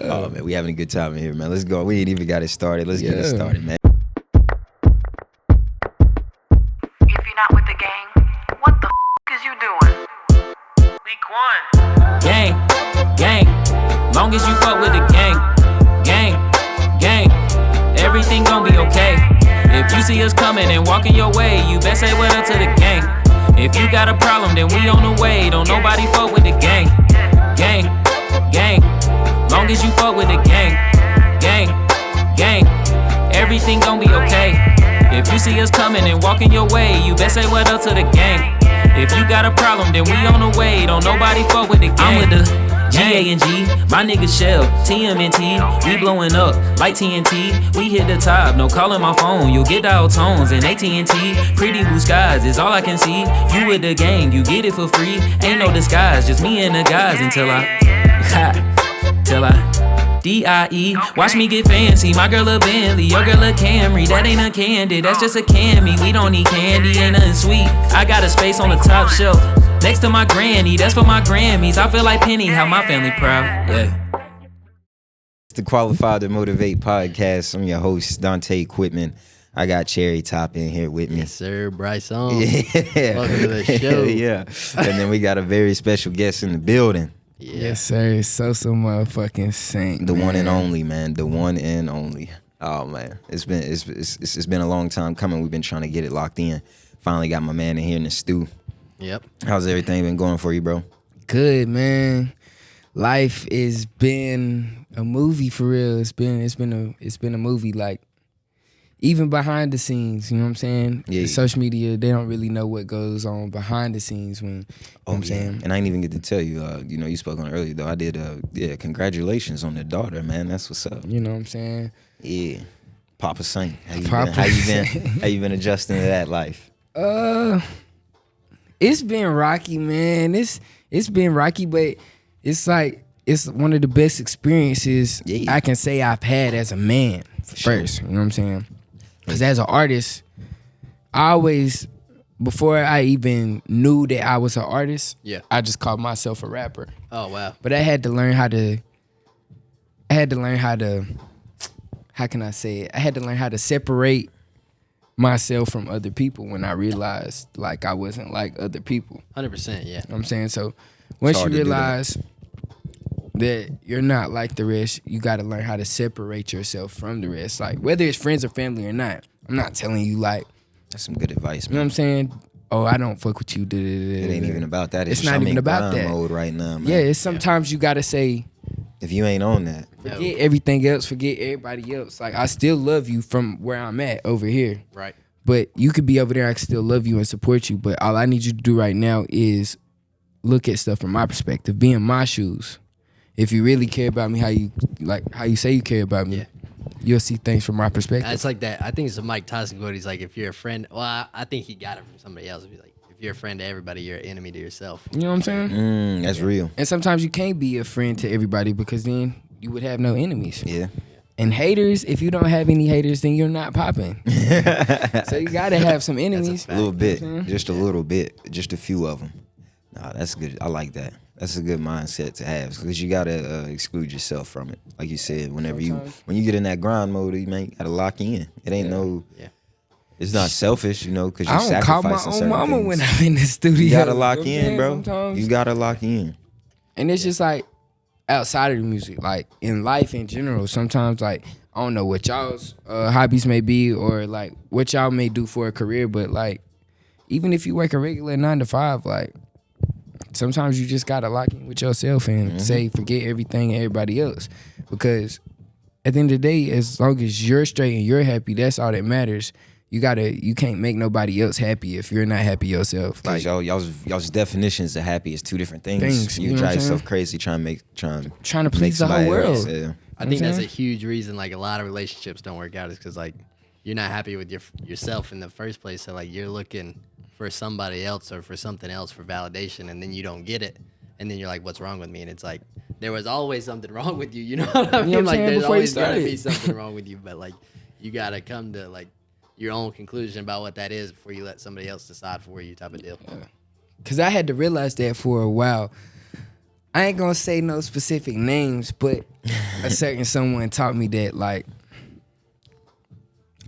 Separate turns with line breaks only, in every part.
Oh man, we having a good time in here, man. Let's go. We ain't even got it started. Let's get it started, man.
If you're not with the gang, what the is you doing? Week one.
Gang. Long as you fuck with the gang. Everything gon' be okay. If you see us coming and walking your way, you best say what up to the gang. If you got a problem, then we on the way. Don't nobody fuck with the gang. Long as you fuck with the gang. Everything gon' be okay. If you see us coming and walking your way, you best say what up to the gang. If you got a problem, then we on the way. Don't nobody fuck with the gang. I'm with the G-A-N-G, my nigga Shell, TMNT, we blowing up like TNT. We hit the top, no calling my phone. You'll get dial tones in AT&T. Pretty blue skies is all I can see. You with the gang, you get it for free. Ain't no disguise, just me and the guys until I D-I-E, watch me get fancy. My girl a Bentley, your girl a Camry. That ain't a candy, that's just a Cammy. We don't need candy, ain't nothing sweet. I got a space on the top shelf next to my granny, that's for my Grammys. I feel like Penny, how my family proud, yeah.
It's the Qualified to Motivate podcast. I'm your host, Dante Quitman. I got Cherry Top in here with me.
Yes, sir, Bryson.
Yeah.
Welcome to the show.
Yeah. And then we got a very special guest in the building.
Yeah.
Yes, sir. Sosa motherfucking Saint.
The one and only, man. The one and only. Oh man. It's been a long time coming. We've been trying to get it locked in. Finally got my man in here in the stew.
Yep.
How's everything been going for you, bro?
Good, man. Life has been a movie for real. It's been a movie, like even behind the scenes, you know what I'm saying?
Yeah.
The social media, they don't really know what goes on behind the scenes when, you know what I'm saying?
And I didn't even get to tell you, you spoke on it earlier though. I did, congratulations on the daughter, man. That's what's up.
You know what I'm saying?
Yeah. Papa Saint. How
Papa
you been?
Saint.
How you been adjusting to that life?
It's been rocky, man. It's been rocky, but it's like it's one of the best experiences I can say I've had as a man first. You know what I'm saying? Because as an artist, I always, before I even knew that I was an artist, I just called myself a rapper.
Oh wow!
But I had to learn how to. How can I say it? I had to learn how to separate myself from other people when I realized like I wasn't like other people.
100%, yeah.
You know what I'm saying? So once you realize that you're not like the rest, you got to learn how to separate yourself from the rest. Like whether it's friends or family or not. I'm not telling you like
that's some good advice, man.
You know what I'm saying? Oh, I don't fuck with you.
It ain't even about that.
It's not even about that
mode right now, man.
Yeah, it's sometimes you got to say,
if you ain't on that,
forget everything else, forget everybody else. Like I still love you from where I'm at over here.
Right.
But you could be over there, I can still love you and support you. But all I need you to do right now is look at stuff from my perspective, be in my shoes. If you really care about me, how you say you care about me, you'll see things from my perspective.
It's like that. I think it's a Mike Tyson quote. He's like, if you're a friend, well, I think he got it from somebody else. He's like, if you're a friend to everybody, you're an enemy to yourself.
You know what I'm saying?
That's real.
And sometimes you can't be a friend to everybody because then you would have no enemies.
Yeah.
And haters, if you don't have any haters, then you're not popping. So you got to have some enemies.
A little bit, just a little bit, just a few of them. Nah, that's good. I like that. That's a good mindset to have because you gotta exclude yourself from it. Like you said, when you get in that grind mode, man, you gotta lock in. It ain't it's not selfish, because you're sacrificing
I don't call my
certain
own mama
things.
when I'm in the studio.
You gotta lock in, bro.
Sometimes.
You gotta lock in.
And it's just like outside of the music, like in life in general, sometimes like I don't know what y'all's hobbies may be or like what y'all may do for a career, but like even if you work a regular 9 to 5, like sometimes you just gotta lock in with yourself and say forget everything and everybody else, because at the end of the day, as long as you're straight and you're happy, that's all that matters. You can't make nobody else happy if you're not happy yourself. Like
y'all's definitions of happy is two different things. You drive yourself crazy trying
to please the whole world.
I think that's a huge reason like a lot of relationships don't work out is because like you're not happy with yourself in the first place. So like you're looking for somebody else or for something else for validation, and then you don't get it, and then you're like, what's wrong with me? And it's like there was always something wrong with you. You know what I mean?
You know what I'm
like
saying?
there's
Before you
always gotta
started.
be something wrong with you, but like you gotta come to like your own conclusion about what that is before you let somebody else decide for you, type of deal.
Because I had to realize that for a while. I ain't gonna say no specific names, but a certain someone taught me that, like,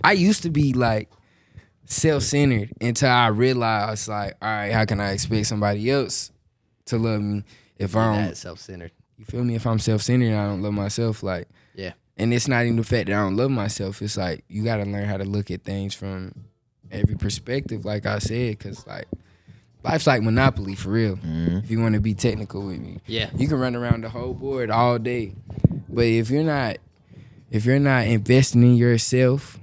I used to be like self-centered until I realized, like, all right, how can I expect somebody else to love me if I don't?
That self-centered.
You feel me? If I'm self-centered and I don't love myself, like,
Yeah.
and it's not even the fact that I don't love myself. It's like you gotta learn how to look at things from every perspective, like I said, because like life's like Monopoly for real. If you want to be technical with me,
Yeah.
you can run around the whole board all day, but if you're not investing in yourself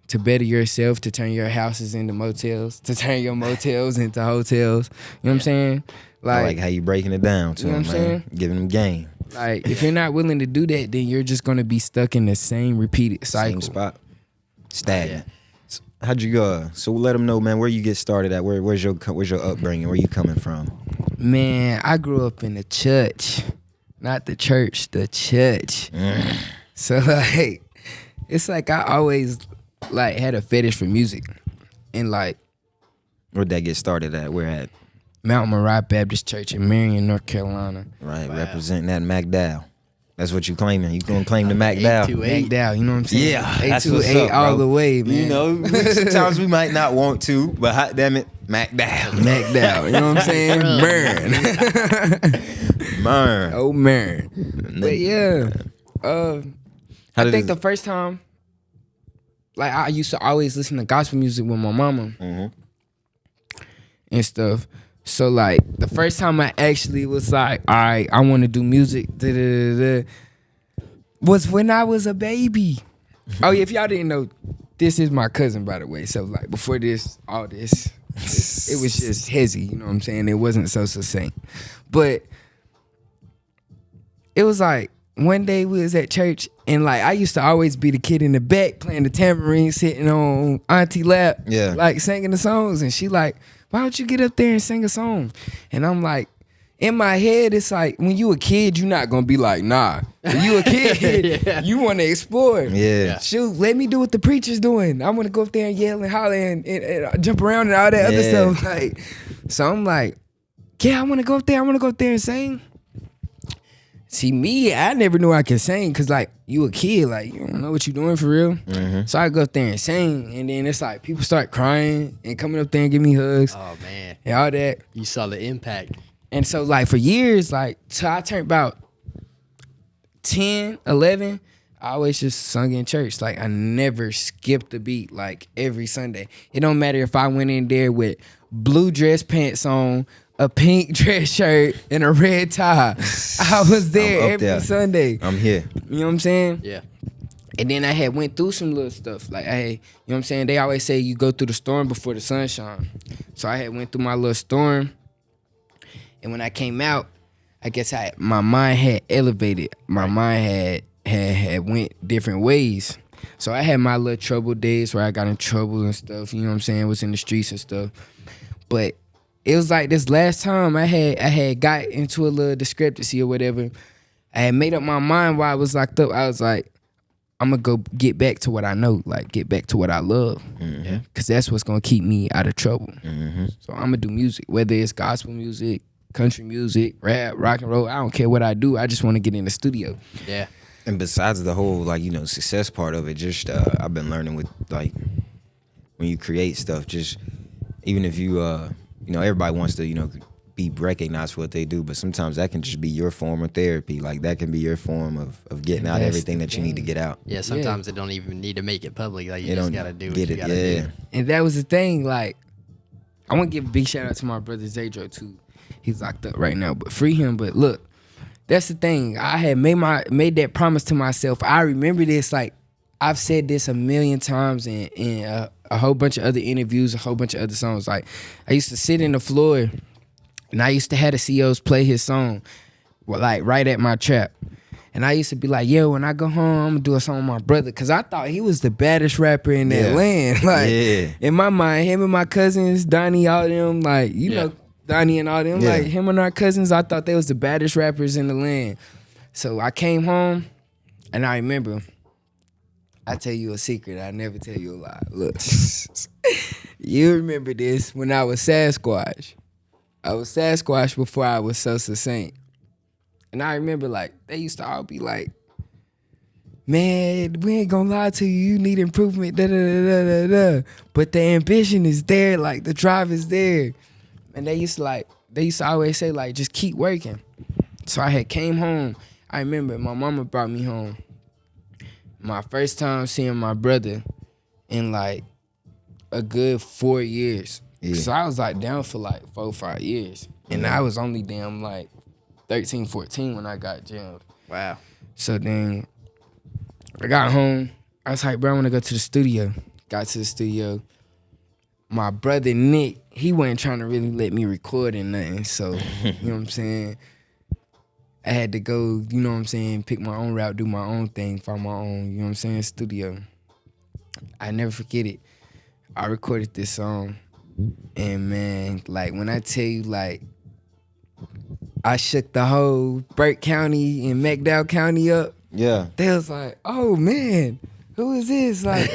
to better yourself, to turn your houses into motels, to turn your motels into hotels, you know what I'm saying?
I like how you breaking it down to
You know
them,
what I'm
man. Giving them game.
Like, if you're not willing to do that, then you're just gonna be stuck in the same repeated cycle.
Same spot. Stagnant. So how'd you go? So let them know, man, where you get started at. Where's your upbringing? Where you coming from?
Man, I grew up in the church, not the church, the church. So like, it's like I always like had a fetish for music, and like
Where'd that get started at? Where at?
Mount Moriah Baptist Church in Marion, North Carolina.
Right, representing that MacDowell. That's what you claiming. You gonna claim the MacDowell.
828.
McDowell, you know what I'm saying?
Yeah, that's what's
828
up,
all
bro.
the way, man.
You know, sometimes we might not want to, but hot damn it, MacDowell.
McDowell, you know what I'm saying? Burn.
Man.
Oh man. But yeah.
How
I
did
think
it-
the first time, like I used to always listen to gospel music with my mama and stuff. So like the first time I actually was like, all right, I want to do music, was when I was a baby. Oh yeah, if y'all didn't know, this is my cousin, by the way. So like before this, all this, it was just hezzy, you know what I'm saying? It wasn't so succinct. But it was like one day we was at church and like I used to always be the kid in the back playing the tambourine, sitting on auntie lap,
Yeah.
like singing the songs. And she like, why don't you get up there and sing a song? And I'm like, in my head, it's like when you a kid, you're not gonna be like, nah. When you a kid, you want to explore.
Yeah.
Shoot, let me do what the preacher's doing. I want to go up there and yell and holler and jump around and all that other
Yeah.
stuff. Like, so I'm like, yeah, I want to go up there. I want to go up there and sing. See, me, I never knew I could sing because, like, you a kid, like, you don't know what you doing for real. So I go up there and sing, and then it's like people start crying and coming up there and give me hugs
Oh man,
and all that.
you saw the impact.
And so, like, for years, like, till I turned about 10, 11, I always just sung in church. Like, I never skipped a beat, like, every Sunday. It don't matter if I went in there with blue dress pants on, a pink dress shirt, and a red tie. I was there
I'm up
every
there.
Sunday.
I'm here.
You know what I'm saying?
Yeah.
And then I had went through some little stuff. Like, I had, you know what I'm saying? They always say you go through the storm before the sunshine. So I had went through my little storm. And when I came out, I guess my mind had elevated. My mind had went different ways. So I had my little trouble days where I got in trouble and stuff. You know what I'm saying? Was in the streets and stuff. But it was like this last time I had got into a little discrepancy or whatever. I had made up my mind while I was locked up. I was like, I'm gonna go get back to what I know, like get back to what I love, because that's what's gonna keep me out of trouble. So I'm gonna do music, whether it's gospel music, country music, rap, rock and roll. I don't care what I do. I just want to get in the studio.
Yeah.
And besides the whole, like, you know, success part of it, just I've been learning with, like, when you create stuff, just even if you you know, everybody wants to, you know, be recognized for what they do, but sometimes that can just be your form of therapy. Like, that can be your form of getting out
That's
everything
the
that you need to get out.
Yeah. Sometimes it don't even need to make it public. Like you
You
just
don't
gotta do what
get
you
it,
gotta
yeah.
do.
And that was the thing. Like, I want to give a big shout out to my brother Zadro too. He's locked up right now, but free him. But look, that's the thing. I had made that promise to myself. I remember this. Like, I've said this a million times in a whole bunch of other interviews, a whole bunch of other songs. Like, I used to sit in the floor, and I used to have the CEOs play his song, like right at my trap. And I used to be like, yo, when I go home, I'm gonna do a song with my brother. Cause I thought he was the baddest rapper in that
Yeah.
land. Like,
Yeah.
in my mind, him and my cousins, Donnie, all them, like, you know, Donnie and all them,
Yeah.
like him and our cousins, I thought they was the baddest rappers in the land. So I came home, and I remember, I tell you a secret, I never tell you a lie. Look, you remember this when I was Sasquatch. I was Sasquatch before I was Sosa Saint. And I remember like they used to all be like, man, we ain't gonna lie to you. You need improvement. Da, da, da, da, da. But the ambition is there. Like the drive is there. And they used to always say like, just keep working. So I had came home. I remember my mama brought me home. My first time seeing my brother in like a good 4 years.
Yeah.
So I was like down for like 4 or 5 years. And I was only damn like 13, 14 when I got jammed.
Wow.
So then I got home. I was like, bro, I want to go to the studio. Got to the studio. My brother Nick, he wasn't trying to really let me record or nothing. So, you know what I'm saying? I had to go, you know what I'm saying, pick my own route, do my own thing, find my own, you know what I'm saying, studio. I never forget it. I recorded this song. And man, like when I tell you, like, I shook the whole Burke County and McDowell County up.
Yeah.
They was like, oh man, who is this? Like,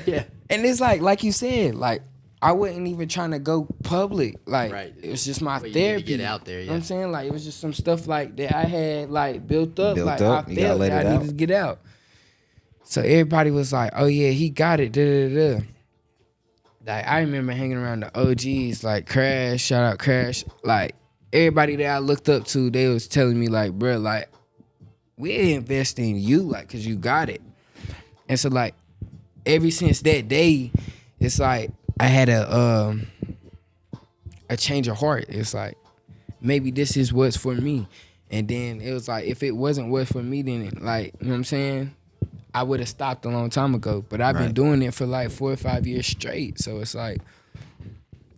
Yeah.
And it's like you said, like, I wasn't even trying to go public. Like,
Right.
it was just my
But you need to
therapy.
get out there,
You know what I'm
yeah.
saying? Like, it was just some stuff like that I had like built up.
Built
Like,
up,
I
you gotta
felt
let
that
it
I
out.
needed to get out. So everybody was like, oh yeah, he got it. Da, da, da. Like, I remember hanging around the OGs, like Crash, shout out Crash. Like, everybody that I looked up to, they was telling me like, bro, like, we invest in you, like, cause you got it. And so like, ever since that day, it's like I had a change of heart. It's like, maybe this is what's for me. And then it was like, if it wasn't what's for me, then like, you know what I'm saying? I would have stopped a long time ago. But I've been
Right.
doing it for like 4 or 5 years straight. So it's like,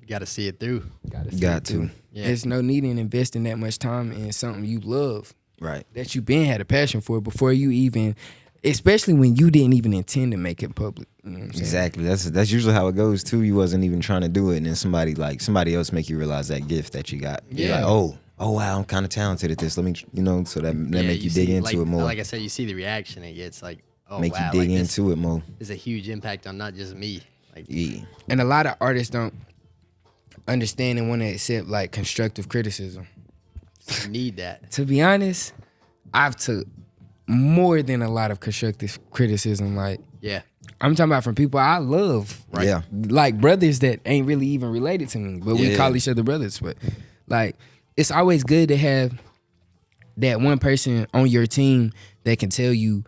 You got to see it through.
Got to.
Yeah.
There's no need in investing that much time in something you love,
Right.
that you been had a passion for before you even, especially when you didn't even intend to make it public. You know what I'm saying?
Exactly. That's usually how it goes too. You wasn't even trying to do it, and then somebody else make you realize that gift that you got. You're
Yeah.
like, oh wow, I'm kind of talented at this. Let me, so that make you dig
see,
into
like,
it more.
Like I said, you see the reaction it gets. Like, oh
Make
wow,
you dig
like, this
into it more.
is a huge impact on not just me. Like,
Yeah.
And a lot of artists don't understand and want to accept like constructive criticism.
you need that.
To be honest, I've took more than a lot of constructive criticism. Like,
Yeah.
I'm talking about from people I love,
Right. Yeah.
like brothers that ain't really even related to me, but we
Yeah.
call each other brothers. But like, it's always good to have that one person on your team that can tell you,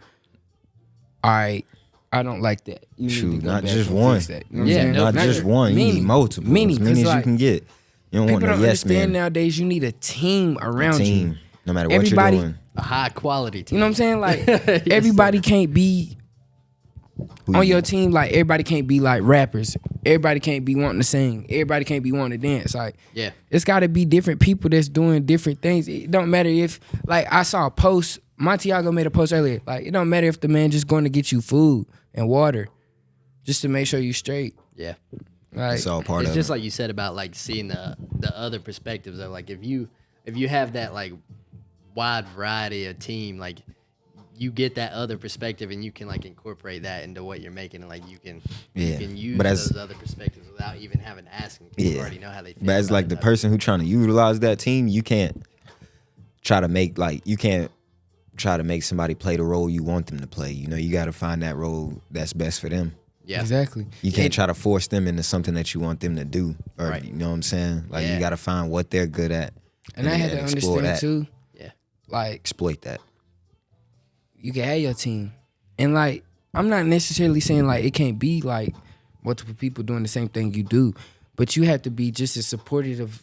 all right, I don't like that. You need to
Shoot,
go
not
back
just
and
one.
fix that. You know what I'm
Yeah,
saying?
no,
Not just one. You
many,
need multiple.
many,
as many
'cause,
as you
like,
can get. You don't want
People
no
don't
yes
understand
man.
nowadays. You need a team around you.
Team, no matter what
Everybody-
you're doing.
A high quality team.
You know what I'm saying? Like,
Yes,
everybody
sir.
can't be
Who
on
you-
your team. Like, everybody can't be like rappers. Everybody can't be wanting to sing. Everybody can't be wanting to dance. Like,
Yeah.
it's got to be different people that's doing different things. It don't matter if, like, I saw a post. Montiago made a post earlier. Like, it don't matter if the man just going to get you food and water just to make sure you straight.
Yeah.
Like,
It's all part
It's
of
just
it.
like you said about like seeing the other perspectives of like if you have that like wide variety of team, like you get that other perspective and you can like incorporate that into what you're making and like you can
Yeah.
use
But as-
those other perspectives without even having to ask them. You
Yeah.
already know how they feel.
But as
about
like
it
the
type.
person who trying to utilize that team, you can't try to make somebody play the role you want them to play. You know, you got to find that role that's best for them.
Yeah.
exactly.
You can't try to force them into something that you want them to do, or
Right.
you know what I'm saying? Like
Yeah.
you got to find what they're good at,
And I had to
explore
understand,
that.
too,
Yeah.
like,
Exploit that.
you can have your team. And like, I'm not necessarily saying like it can't be like multiple people doing the same thing you do, but you have to be just as supportive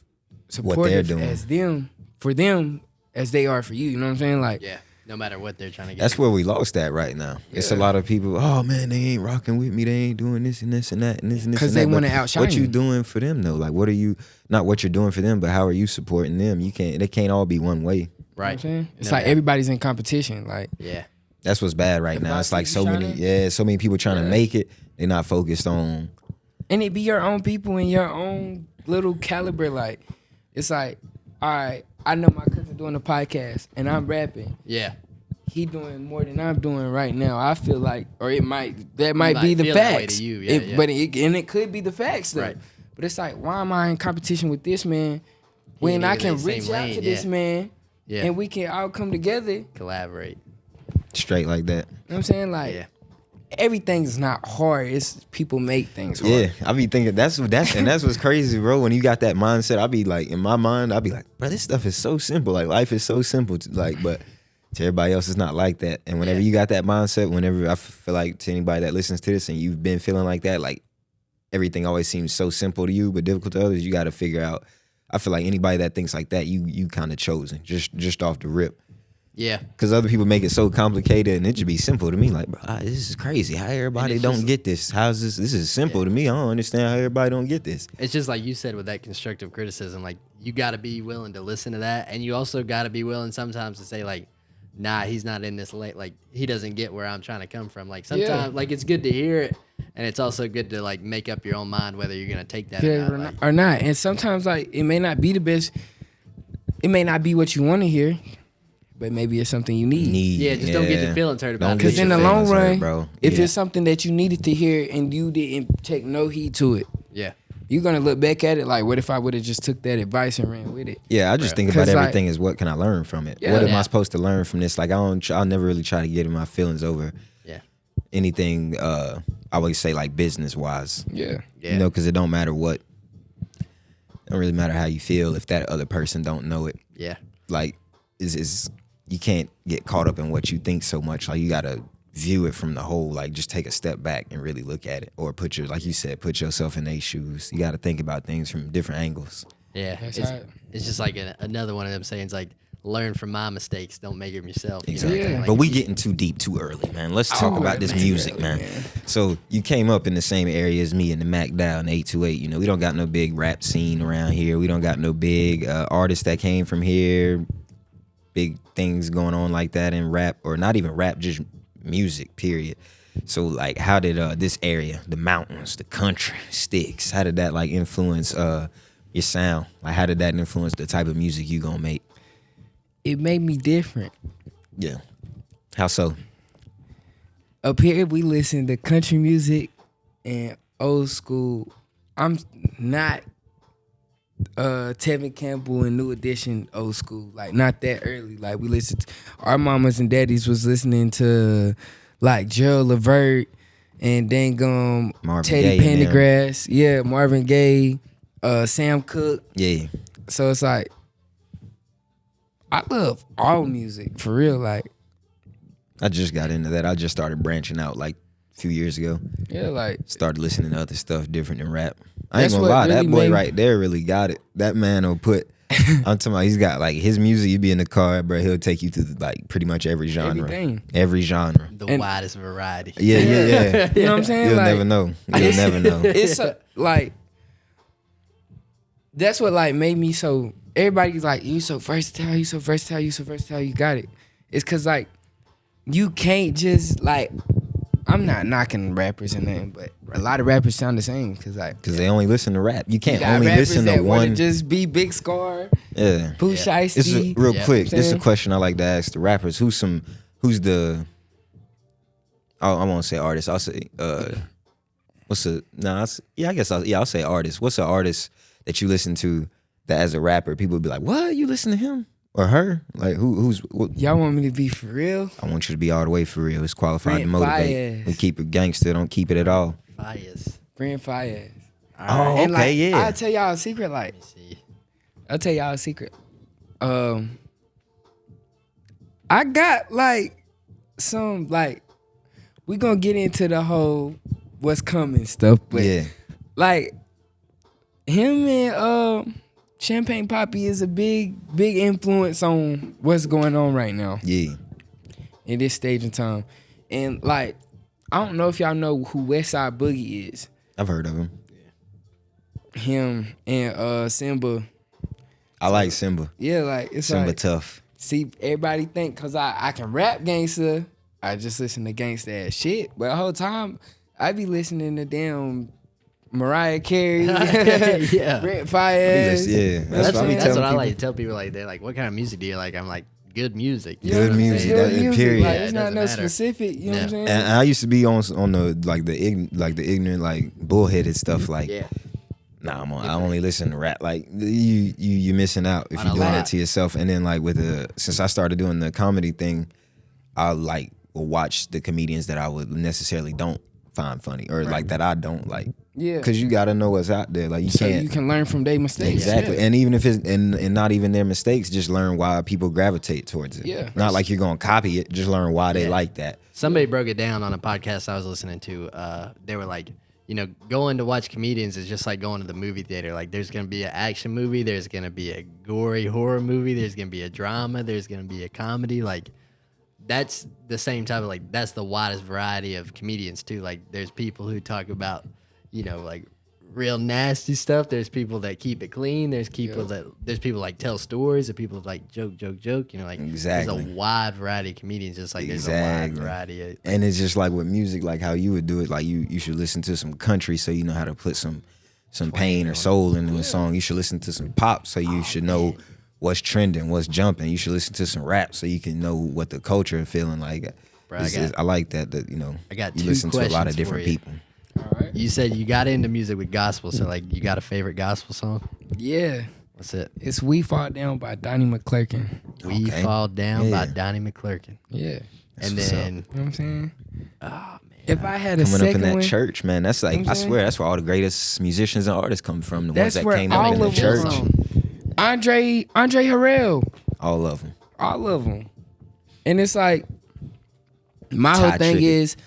doing.
as them for them as they are for you. You know what I'm saying? Like,
Yeah. No matter what they're trying to get.
That's where we lost that right now. It's a lot of people. Oh man, they ain't rocking with me. They ain't doing this and this and that and this and this.
'Cause
and
they
that. But
wanna outshine
What you
you.
doing for them though? Like, what are you? Not what you're doing for them, but how are you supporting them? You can't. They can't all be one way.
you know what I'm
right.
saying? It's
No
like
doubt.
everybody's in competition. Like,
Yeah.
That's what's bad right
If
now.
I
It's
see
like
you
so many.
shining-
Yeah, so many people trying to make it. They're not focused on.
and it be your own people in your own little caliber. Like, it's like, all right, I know my cousin doing a podcast and I'm rapping.
Yeah.
He doing more than I'm doing right now. I feel like, or that might
might
be the
feel that way
facts.
to you, yeah, yeah.
But it could be the facts though.
Right.
But it's like, why am I in competition with this man when
ain't
I
even
can
in the
reach
same
out
lane,
to this
yeah.
man
Yeah.
and we can all come together. You know
Collaborate.
Straight like that.
what I'm saying? Like
Yeah.
everything's not hard. It's people make things hard.
Yeah, I be thinking that's what's crazy, bro. When you got that mindset, I be like, in my mind, I be like, bro, this stuff is so simple. Like life is so simple. Like, but to everybody else, it's not like that. And whenever you got that mindset, whenever I feel like to anybody that listens to this and you've been feeling like that, like everything always seems so simple to you but difficult to others, you got to figure out. I feel like anybody that thinks like that, you kind of chosen just off the rip.
Yeah.
Because other people make it so complicated and it should be simple to me. Like, bro, this is crazy. How everybody don't get this? How's this? This is simple to me. I don't understand how everybody don't get this.
It's just like you said with that constructive criticism. Like you got to be willing to listen to that, and you also got to be willing sometimes to say like, nah, he's not in this late. Like he doesn't get where I'm trying to come from. Like sometimes, like it's good to hear it, and it's also good to like make up your own mind whether you're gonna take that
or not. And sometimes like it may not be the best. It may not be what you want to hear, but maybe it's something you need.
Yeah, just don't get your feelings hurt about it.
Because in the long run,
bro,
if it's something that you needed to hear and you didn't take no heed to it,
yeah,
you're gonna look back at it like, what if I would have just took that advice and ran with it?
Yeah, I just think about everything as what can I learn from it?
Yeah.
What am I supposed to learn from this? Like I'll never really try to get in my feelings over anything. I always say like business wise.
Yeah.
You know, because it don't matter what. It don't really matter how you feel if that other person don't know it.
Yeah.
Like is you can't get caught up in what you think so much. Like you gotta view it from the whole. Like just take a step back and really look at it, or like you said, put yourself in their shoes. You got to think about things from different angles.
Yeah, it's just like another one of them sayings like, learn from my mistakes, don't make them yourself.
Exactly.
Yeah.
Like, but we getting too deep too early, man. Let's talk about this music, man. So you came up in the same area as me in the Mac Dow and 828. You know, we don't got no big rap scene around here. We don't got no big artists that came from here. Big things going on like that in rap, or not even rap, just music, period. So like, how did this area, the mountains, the country, sticks, how did that like influence your sound? Like, how did that influence the type of music you gonna make?
It made me different.
Yeah. How so?
Up here, we listen to country music and old school. I'm not Tevin Campbell and New Edition old school. Like, not that early. Like, we listened to, our mamas and daddies was listening to, like, Gerald Levert and then Teddy Pendergrass. Yeah, Marvin Gaye, Sam Cooke.
Yeah.
So it's like, I love all music, for real. Like,
I just got into that. I just started branching out like a few years ago.
yeah, like,
Started listening to other stuff different than rap. I ain't
That's
gonna
what
lie,
really
that boy
made-
right there really got it. That man will put, I'm talking about, he's got like his music, you be in the car, bro, he'll take you through like pretty much every genre.
Everything.
Every genre.
The
And-
widest variety.
Yeah.
you know what I'm saying?
You'll
Like,
never know. You'll never know.
It's like, that's what like made me so, everybody's like, you so versatile, you so versatile, you so versatile, you got it. It's cause like, you can't just like, I'm not knocking rappers and nothing, but a lot of rappers sound the same. Cause like,
Because they only listen to rap. You can't
got
only
rappers
listen to
that wanna
one.
just be Big Scar,
Yeah.
Pooh
This
Shiesty.
is real
Yeah.
quick. This is a
Saying?
question I like to ask the rappers. Who's the? I won't say artist. I'll say I'll say artist. What's an artist that you listen to that as a rapper people would be like, what, you listen to him or her? Like who's?
Y'all want me to be for real?
I want you to be all the way for real. It's qualified to
Brent
motivate.
Faiyaz.
We keep it gangster. Don't keep it at all.
Bias.
Brand Fayez.
Oh,
And like,
okay, yeah.
I'll tell y'all a secret. Like,
Let me see.
I'll tell y'all a secret. I got like some like, we gonna get into the whole what's coming stuff, but
Yeah.
like him and Champagne Poppy is a big influence on what's going on right now
Yeah.
in this stage in time. And like, I don't know if y'all know who Westside Boogie is.
I've heard of him.
Him and Simba.
I like Simba.
Yeah, like it's
Simba
like,
tough.
see, everybody think because I can rap gangster, I just listen to gangsta ass shit. But the whole time, I be listening to damn Mariah Carey,
Yeah.
Brent Faiyaz.
Yeah.
That's
what I be
what
telling
I
people.
like to tell people. Like they're like, "What kind of music do you like?" I'm like, "Good music." You
Good
know what I'm
music,
saying?
that-
Good music,
period.
like,
Yeah,
it's
it
not
doesn't
no
matter.
specific. You know what I'm saying?
And I used to be on the ignorant, like bullheaded stuff. Like,
Yeah.
Nah, I only listen to rap. Like you missing out if you're doing that to yourself. And then like since I started doing the comedy thing, I like will watch the comedians that I would necessarily don't find funny or like that I don't like.
Yeah.
Because you gotta know what's out there. Like you can't.
You can learn from their mistakes.
Exactly.
Yeah.
And even if it's and not even their mistakes, just learn why people gravitate towards it.
Yeah.
Not like you're gonna copy it. Just learn why they like that.
Somebody broke it down on a podcast I was listening to. They were like, going to watch comedians is just like going to the movie theater. Like, there's going to be an action movie. There's going to be a gory horror movie. There's going to be a drama. There's going to be a comedy. Like, that's the same type of, like, that's the widest variety of comedians, too. Like, there's people who talk about, like, real nasty stuff. There's people that keep it clean. There's people there's people like tell stories. There's people like joke. Like
Exactly.
There's a wide variety of comedians. Just like there's a wide variety of,
and it's just like with music, like how you would do it. Like you should listen to some country so you know how to put some pain or soul into a song. You should listen to some pop so you should know what's trending, what's jumping. You should listen to some rap so you can know what the culture is feeling like.
Bro,
I like that
I got
you
two
listen to a lot of
questions
different
for you.
people.
All right.
You said you got into music with gospel, so like you got a favorite gospel song?
Yeah.
What's it?
It's We Fall Down by Donnie McClurkin.
We
Okay.
Fall Down by
Yeah.
Donnie McClurkin.
Yeah.
And
what's
then,
You know what I'm saying?
oh man,
If I had a
Coming up
second
in that
one,
church, man, that's like,
You know what
I
I'm saying?
swear that's where all the greatest musicians and artists come from. The
that's
ones that
where
came up
all
in the
of
church.
them. Andre Harrell.
All of them.
All of them. And it's like, my whole
Ty
thing
Tribbett.
is,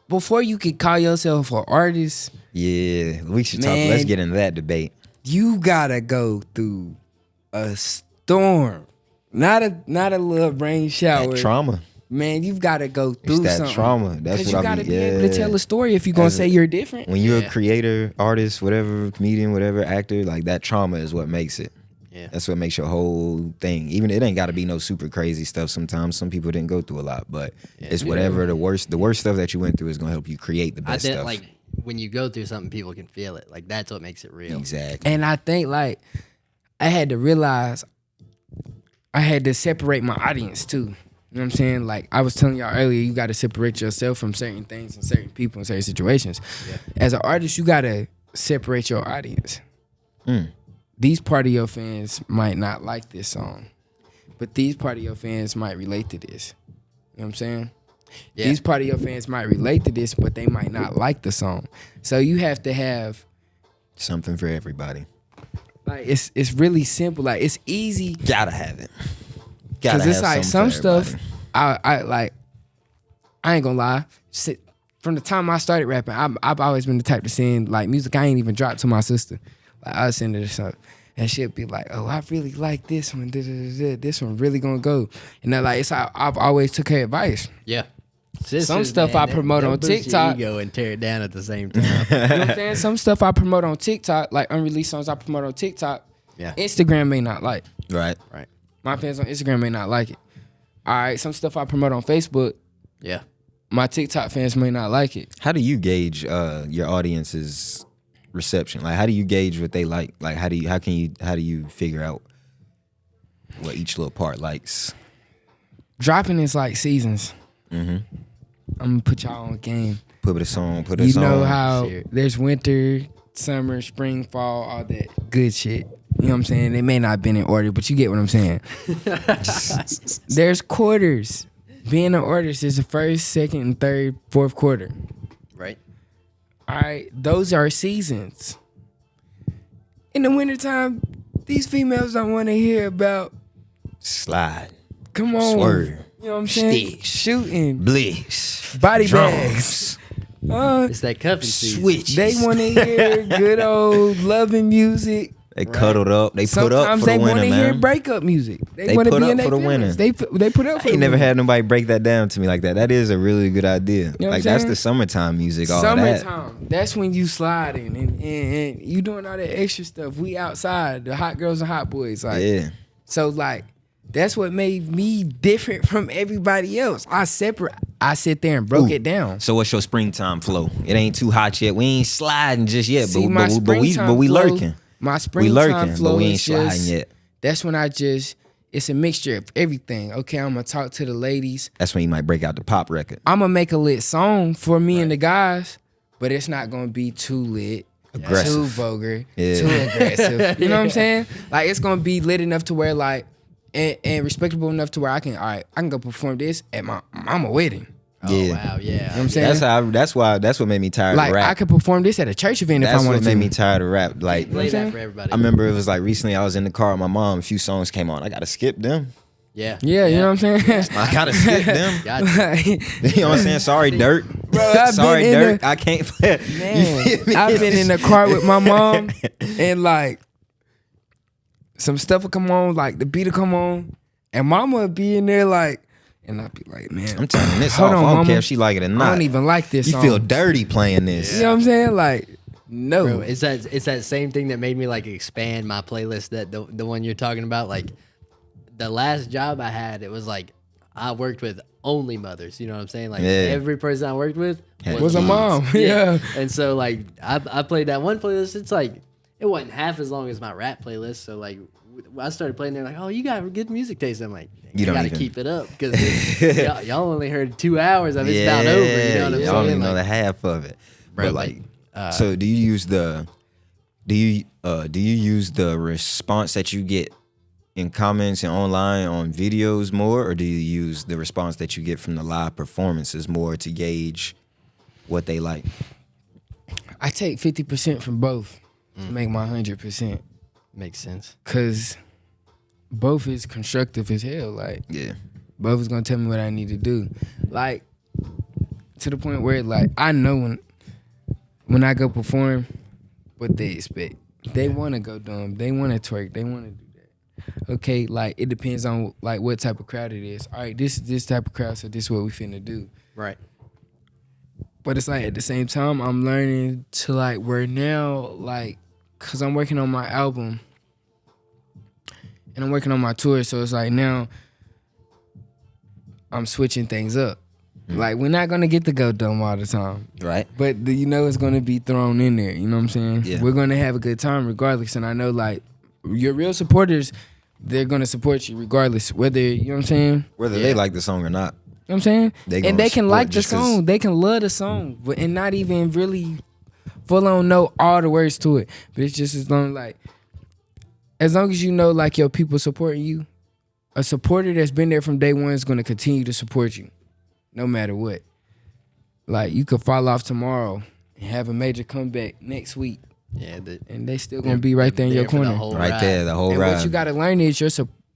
before you can call yourself an artist,
Yeah, we should talk.
Man.
Let's get into that debate.
you gotta go through a storm. Not a little rain shower.
That trauma.
Man, you've gotta go through
that
something.
trauma. That's
'Cause
what
you
I
gotta
be-
be able to
yeah.
tell a story if you're gonna
As a-
say you're different.
When you're
Yeah.
a creator, artist, whatever, comedian, whatever, actor, like that trauma is what makes it.
yeah.
That's what makes your whole thing. Even it ain't got to be no super crazy stuff. Sometimes some people didn't go through a lot, but it's whatever the worst stuff that you went through is gonna help you create the
I
best
think
stuff.
like when you go through something, people can feel it. Like that's what makes it real.
Exactly.
And I think like I had to realize I had to separate my audience too. You know what I'm saying? Like I was telling y'all earlier, you got to separate yourself from certain things and certain people and certain situations.
Yeah.
As an artist, you got to separate your audience.
Mm.
These part of your fans might not like this song, but these part of your fans might relate to this. You know what I'm saying?
Yeah.
These part of your fans might relate to this, but they might not like the song. So you have to have
Something for everybody.
like it's really simple. Like it's easy.
Gotta have it. Gotta
Cause it's
have
like
something
some
for
stuff
everybody.
I like. I ain't gonna lie. From the time I started rapping, I've always been the type to send like music I ain't even dropped to my sister. Like I'll send her something, and she'll be like, "Oh, I really like this one. This one really gonna go." And then like I've always took her advice.
Yeah.
Some stuff I promote on TikTok.
Go and tear it down at the same time.
You know what I'm saying? Some stuff I promote on TikTok, like unreleased songs I promote on TikTok.
Yeah.
Instagram may not like.
Right.
Right.
My fans on Instagram may not like it. All right, some stuff I promote on Facebook,
Yeah.
my TikTok fans may not like it.
How do you gauge your audience's reception? Like, how do you gauge what they like? Like, how do you figure out what each little part likes?
Dropping is like seasons.
Mm-hmm.
I'm gonna put y'all on game.
Put a song. Put a
You
song.
know how
Shit.
there's winter, summer, spring, fall, all that good shit. You know what I'm saying? They may not have been in order, but you get what I'm saying. There's quarters. Being an artist is the first, second, and third, fourth quarter.
Right.
All right, those are seasons. In the wintertime, these females don't want to hear about,
slide,
come on.
swerve,
You know what I'm saying?
Stick.
Shooting,
bliss,
body
drums,
bags.
It's that cuffing season.
switch.
They want to hear good old loving music.
They cuddled up. They put up
Sometimes
for the
they want
winter,
to hear
man.
breakup music. They
They
want to
put
be
up
in their
for the
feelings.
winter.
They put up for
I ain't
the
never
winter.
had nobody break that down to me like that. That is a really good idea.
know what
Like
I'm
that's
saying?
the summertime music. All that.
Summertime. That's when you sliding and you doing all that extra stuff. We outside, the hot girls and hot boys. Like
Yeah.
so like that's what made me different from everybody else. I sit there and broke
Ooh.
it down.
So what's your springtime flow? It ain't too hot yet. We ain't sliding just yet,
See,
but
my
we
springtime
lurking.
flow- My
We
springtime
lurking,
flow
but we ain't
is
sliding
just,
yet.
That's when it's a mixture of everything. Okay, I'm gonna talk to the ladies.
That's when you might break out the pop record.
I'm gonna make a lit song for me and the guys, but it's not gonna be too lit.
aggressive.
too vulgar,
Yeah.
too aggressive. You know what I'm saying? Like it's gonna be lit enough to where like and respectable enough to where I can go perform this at my mama wedding.
Oh
Yeah.
wow, yeah.
You know what I'm saying?
That's what made me tired
Like
of rap.
I could perform this at a church event if
That's
I
what
wanted
made
to.
me tired of rap. Like
Play that for everybody.
I remember it was like recently I was in the car with my mom. A few songs came on. I gotta skip them.
Yeah.
Yeah, you know what I'm saying?
I gotta skip them.
Gotcha.
Like,
You know what I'm saying? Sorry, Dirt.
Bro, I've
Sorry,
been in
Dirt.
the-
I can't play.
Man, I've been in the car with my mom and like some stuff will come on, like the beat will come on, and mama would be in there like, and I'd be like, man,
I'm turning this
hold
off.
on,
I don't
mama.
care if she like it or not.
I don't even like this
You
song.
feel dirty playing this.
You know what I'm saying? Like, no.
Bro, it's that same thing that made me like expand my playlist. That the one you're talking about, like the last job I had, it was like I worked with only mothers. You know what I'm saying? Like
Yeah.
every person I worked with
Was a
kids.
mom. Yeah.
And so like I played that one playlist. It's like it wasn't half as long as my rap playlist. So like I started playing there, like, oh, you got good music taste. I'm like,
You don't
gotta
even-
keep it up because y'all only heard 2 hours of it's about over. You know what I'm
I don't
saying?
even know
Like,
the half of it.
Bro,
But like, so do you use the response that you get in comments and online on videos more, or do you use the response that you get from the live performances more to gauge what they like?
I take 50% from both to make my 100%.
makes sense.
Cause both is constructive as hell. Like
Yeah.
both is gonna tell me what I need to do. Like to the point where like I know when I go perform what they expect. They wanna go dumb. They wanna twerk. They wanna do that. Okay, like it depends on like what type of crowd it is. All right, this is this type of crowd, so this is what we finna do.
Right.
But it's like at the same time I'm learning to like where now like cause I'm working on my album and I'm working on my tour, so it's like now I'm switching things up. Like we're not gonna get to go dumb all the time,
Right.
but you know it's gonna be thrown in there. You know what I'm saying?
Yeah.
We're gonna have a good time regardless, and I know like your real supporters, they're gonna support you regardless, whether you know what I'm saying.
Whether they like the song or not.
You know what I'm saying?
They gonna
And they can
support
like the
just 'cause-
song. They can love the song, but and not even really full on know all the words to it. But it's just as long as you know like your people supporting you, a supporter that's been there from day one is gonna continue to support you, no matter what. Like you could fall off tomorrow and have a major comeback next week,
Yeah.
and they still gonna be right there in your
for the
corner.
whole
Right
ride.
there, the whole
And
ride.
what you gotta learn is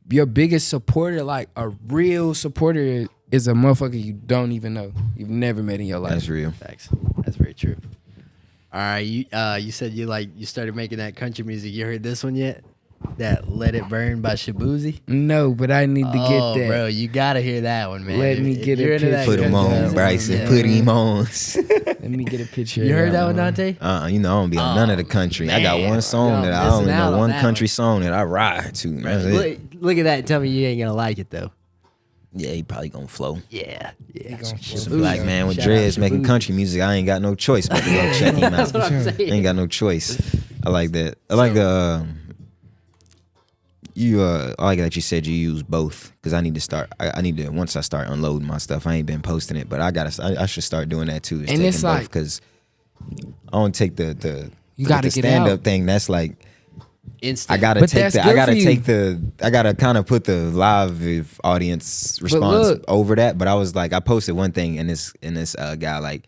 your biggest supporter, like a real supporter, is a motherfucker you don't even know. You've never met in your life.
That's real.
Facts. That's very true. All right, you said you started making that country music. You heard this one yet? That "Let It Burn" by Shabuzi.
No, but I need to
Oh,
get that.
bro, you gotta hear that one, man.
Let me
If
get a
you're into that
picture.
Put him
country
on,
music,
Bryson.
yeah.
Put him on.
Let me get a picture.
You
of
heard that one,
one.
Dante?
You know I don't be on none of the country. I got
man.
one song
Yo,
that I
missing
only
out
know
on
one
that
country
one.
song that I ride to. That's it.
Look at that. And tell me you ain't gonna like it though.
Yeah, he probably gonna flow.
Yeah.
gonna
Just a
flow.
black man with
Shout out
dreads making
Shabuzi.
country music. I ain't got no choice but to go check him out.
That's what I'm saying.
Ain't got no choice. I like that. I like I like that you said you use both because I need to start. I need to once I start unloading my stuff. I ain't been posting it, but I should start doing that too.
And it's like-
because I don't take the
You gotta
the
get
stand
out.
up thing. That's like
Instant.
I gotta
But
take
that's
the. I
good
gotta
for you.
take the. I gotta kind of put the live audience response
look.
over that. But I was like, I posted one thing, and this guy like,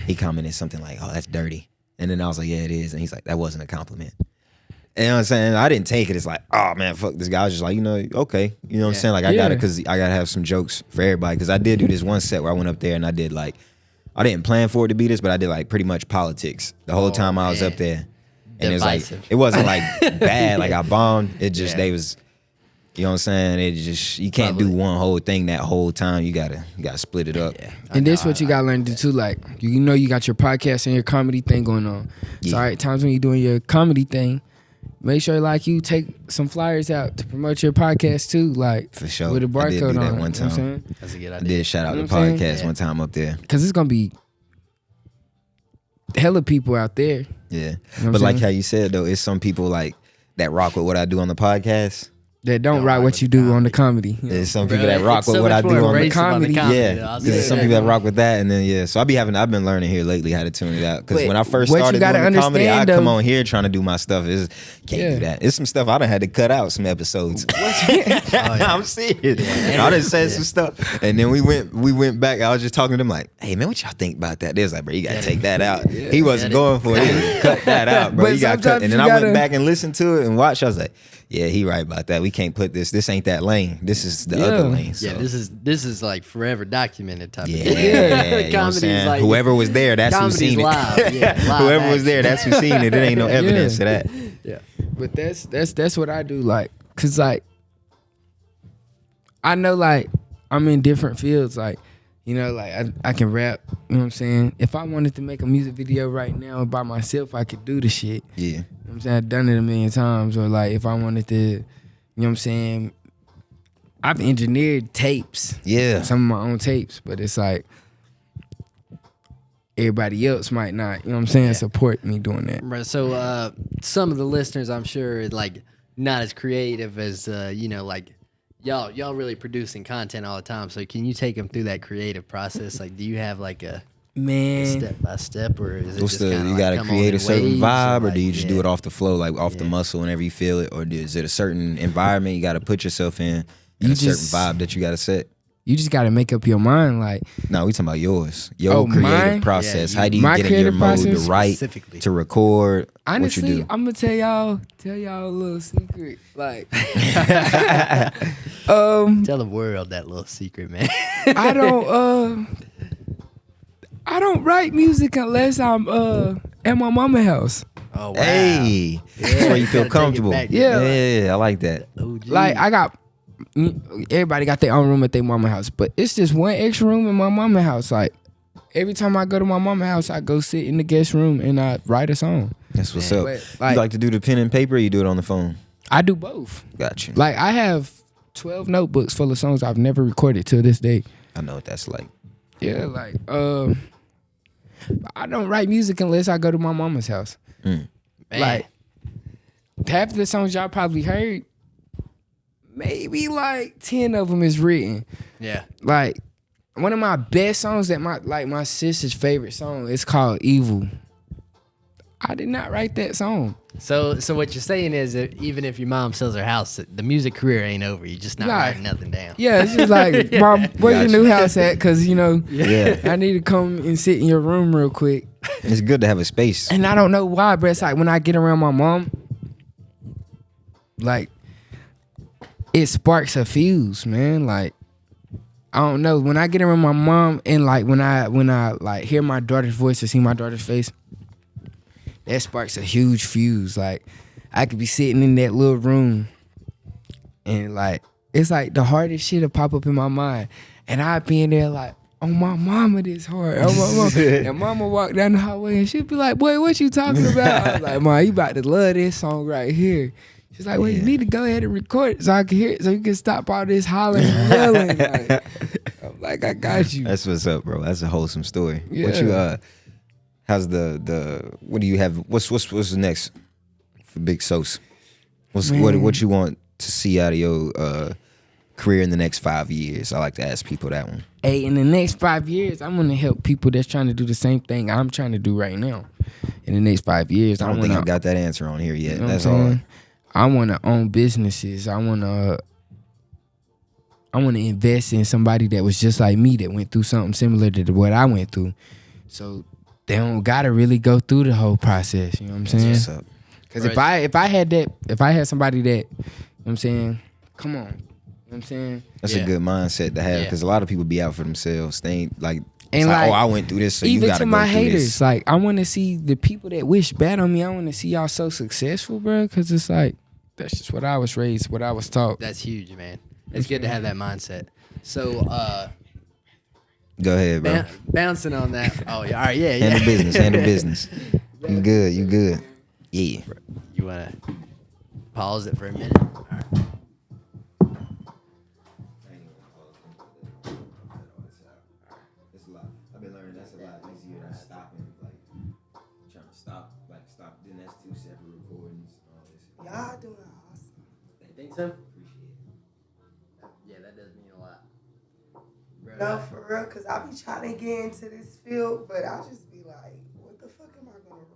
he commented something like, "Oh, that's dirty," and then I was like, "Yeah, it is," and he's like, "That wasn't a compliment." And you know what I'm saying? I didn't take it. It's like, oh man, fuck this guy. I was just like, okay. You know what I'm saying? Like I
Yeah.
because I gotta have some jokes for everybody. Because I did do this one set where I went up there and I did like, I didn't plan for it to be this, but I did like pretty much politics the whole time I was
man.
up there. And it was like,
Divisive.
it wasn't like bad, like I bombed. It just,
Yeah.
they was, you know what I'm saying? It just, you can't do one whole thing that whole time. You gotta split it up.
Yeah.
And this what you gotta learn to do too. Like you know you got your podcast and your comedy thing going on. So
Yeah.
all right, times when you're doing your comedy thing, make sure like you take some flyers out to promote your podcast too. Like
For sure.
with a
I did do
barcode
that
on.
one
You know what
time.
I'm saying?
That's a good
I
idea.
did shout out
You know
the
what I'm saying?
podcast
Yeah.
one time up there.
Cause it's gonna be hella people out there.
Yeah.
what
But
I'm
like
saying?
how you said though, it's some people like that rock with what I do on the podcast.
that don't write what you do on the comedy. You know?
There's some people that rock with what I do on the
comedy.
Yeah, there's some people that rock with that, and then so I've been learning here lately how to tune it out. Because when I first started doing the comedy, I come on here trying to do my stuff. Can't do that. It's some stuff I done had to cut out some episodes. I'm serious. I done said some stuff, and then we went back. I was just talking to them like, "Hey man, what y'all think about that?" They was like, "Bro, you gotta take that out." He wasn't going for it. He cut that out, bro. You got cut. And then I went back and listened to it and watched. I was like, "Yeah, he right about that. We can't put this. This ain't that lane. This is the other lane." So.
Yeah, this is like forever documented type of
Yeah,
thing.
you know what I'm saying?
Like,
whoever was there, that's who seen
live.
it.
Yeah, live
Whoever was there, that's who seen it. It ain't no evidence of that.
Yeah,
but that's what I do. Like, cause like I know like I'm in different fields. Like, you know, like I can rap. You know what I'm saying? If I wanted to make a music video right now by myself, I could do the shit.
Yeah.
You know what I'm saying? I've done it a million times. Or like if I wanted to, you know what I'm saying? I've engineered tapes.
Yeah.
Some of my own tapes, but it's like everybody else might not, you know what I'm saying, support me doing that.
Right. So some of the listeners, I'm sure, is like not as creative as you know, like y'all really producing content all the time. So can you take them through that creative process? Like, do you have like a step by step, or is it just kind of
you gotta create a certain vibe, or do you just do it
off?
off the flow, like off the muscle whenever you feel it, or is it a certain environment you gotta put yourself in, and a certain vibe that you gotta set?
You just gotta make up your mind, like.
No, we talking about yours. Your creative
mine?
process.
Yeah,
how do you
my
get in your
creative
mode to
process
write,
specifically.
to record?
Honestly,
what you do?
I'm gonna tell y'all a little secret. Like,
Tell the world that little secret, man.
I don't write music unless I'm at my mama's house.
Oh wow.
Hey, that's where you feel
Gotta take it
comfortable.
back.
Yeah, I like that.
OG.
Like everybody got their own room at their mama's house, but it's just one extra room in my mama's house. Like every time I go to my mama's house, I go sit in the guest room and I write a song.
That's what's up.
But,
You like to do the pen and paper, or you do it on the phone?
I do both.
Got you.
Like I have 12 notebooks full of songs I've never recorded till this day.
I know what that's like.
Yeah, like I don't write music unless I go to my mama's house.
Man.
Like half of the songs y'all probably heard, maybe like 10 of them is written.
Yeah.
Like one of my best songs that my sister's favorite song, it's called Evil. I did not write that song.
So what you're saying is that even if your mom sells her house, the music career ain't over. You're just not writing nothing down.
Yeah, it's just like, Mom, where your new house at? Because, you know,
Yeah.
I need to come and sit in your room real quick.
It's good to have a space.
And I don't know why, but it's like when I get around my mom, like, it sparks a fuse, man. Like, I don't know. When I get around my mom and like when I like hear my daughter's voice or see my daughter's face, that sparks a huge fuse. Like I could be sitting in that little room and like it's like the hardest shit will pop up in my mind. And I'd be in there like, oh my mama this hard. Oh my mama. And mama walk down the hallway and she'd be like, boy, what you talking about? I was like, Ma, you about to love this song right here. She's like, well, you need to go ahead and record it so I can hear it so you can stop all this hollering and yelling. Like, I'm like, I got you.
That's what's up, bro. That's a wholesome story.
Yeah.
What you how's what do you have? What's the next for Big Sosa? What you want to see out of your career in the next 5 years? I like to ask people that one.
Hey, in the next 5 years, I'm gonna help people that's trying to do the same thing I'm trying to do right now. In the next 5 years,
I don't think I got that answer on here yet.
You know
That's
what I'm
all.
saying? I want to own businesses. I want to invest in somebody that was just like me that went through something similar to what I went through. So they don't gotta really go through the whole process. You know what I'm saying?
What's up?
Because if I had somebody that, you know what I'm saying, come on, you know what I'm saying?
That's a good mindset to have because a lot of people be out for themselves. They ain't like,
And
like,
like,
oh, I went through this, so you
even
gotta
to
go
my
through
haters,
this.
like I want to see the people that wish bad on me. I want to see y'all so successful, bro. Because it's like that's just what I was raised, what I was taught.
That's huge, man. It's good to have that mindset. So
Go ahead, bro.
bouncing on that. Oh yeah, all right, yeah.
Handle business. You good. Yeah.
You wanna pause it for a minute? All right.
I've been learning that's a lot easier than stopping, like trying to stop. Then that's two separate recordings.
Y'all doing awesome.
Think so?
Appreciate
No, for real, because I be trying to get into this field, but I just be like, what the fuck am I going to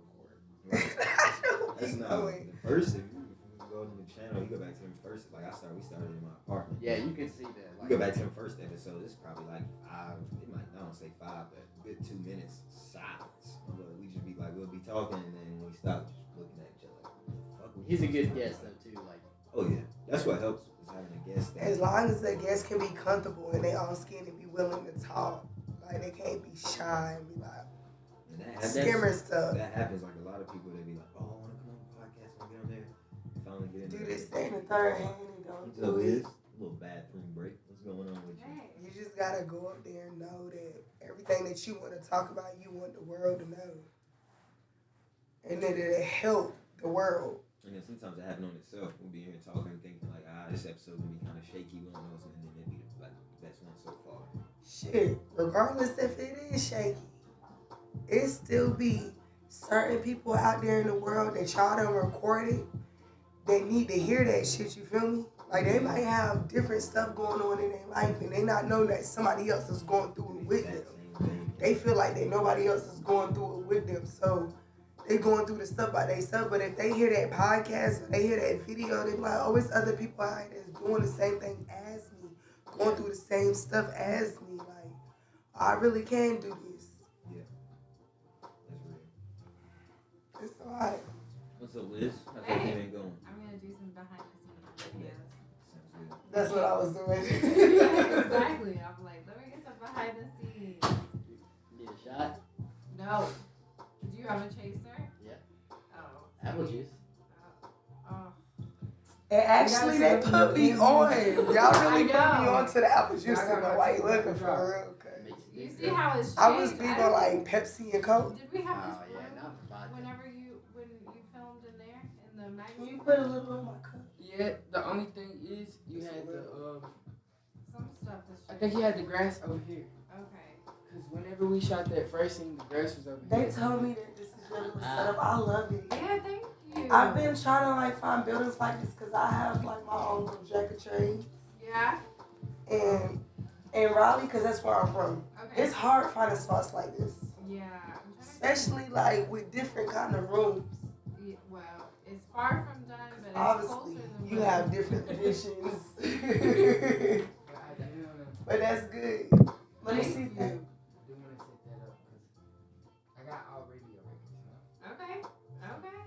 record? I don't be knowing.
The first, if you go to the channel, you go back to them first. Like we started in my apartment.
Yeah, you can see that.
You go back to the first episode, it's probably like 5, it might, I don't say 5, but a good 2 minutes silence. We just be like, we'll be talking, and then when we stop, just looking at each other like, fuck.
He's a good guest, though, too. Like,
oh, yeah. That's what helps, is having a guest.
As long as the guest can be comfortable in their own skin and be willing to talk. Like, they can't be shy and be like, skimmer stuff.
That happens, like, a lot of people, they be like, oh, I want to come on the podcast, I want to get on there. Finally get in
do
there.
this thing the third hand and don't
So
do it.
a little bathroom break. What's going on with you?
You just gotta go up there and know that everything that you want to talk about, you want the world to know. And that it'll help the world.
And then sometimes it happens on itself. We'll be here talking and thinking like, this episode will be kind of shaky. We don't know something, and then it'll be like the best one so far.
Shit, regardless if it is shaky, it still be certain people out there in the world that y'all done recorded that need to hear that shit, you feel me? Like, they might have different stuff going on in their life and they not know that somebody else is going through it with them. They feel like that nobody else is going through it with them, so they going through the stuff by themselves. But if they hear that podcast or they hear that video, they be like, oh, it's other people out here that's doing the same thing as me, going through the same stuff as me. Like, I really can do this.
Yeah. That's real.
It's alright.
What's up, Liz? How's everything going?
I'm gonna do some behind the scenes videos.
Sounds good.
That's what I was doing.
Yeah, exactly. I'm like, let me get some behind the scenes.
need a shot?
No. Do you have a chaser?
Yeah.
Oh.
Apple juice.
Oh.
And actually, they put me on. Y'all really put me on to the apple juice in the white liquor for real.
You see how it's changed?
I was big on like Pepsi and Coke.
Did we have this
Oh, yeah, not for vodka.
when you filmed in there in the
Can
magazine?
you put a little in my cup?
Yeah, the only thing is you had the
Some stuff is
I think you had the grass over here.
Okay.
Cause whenever we shot that first scene, the grass was over
They
here.
told me that this is your little setup. I love it.
Yeah, thank you.
I've been trying to like find buildings like this because I have like my own little jacket trade
Yeah.
and in Raleigh because that's where I'm from.
Okay.
It's hard finding spots like this,
Yeah.
especially like with different kind of rooms.
Yeah, well, it's far from done, but it's
Obviously,
closer than
you have different conditions, but that's good. Let me see that.
I do want to set that up because I got all radio records now.
Okay. Okay.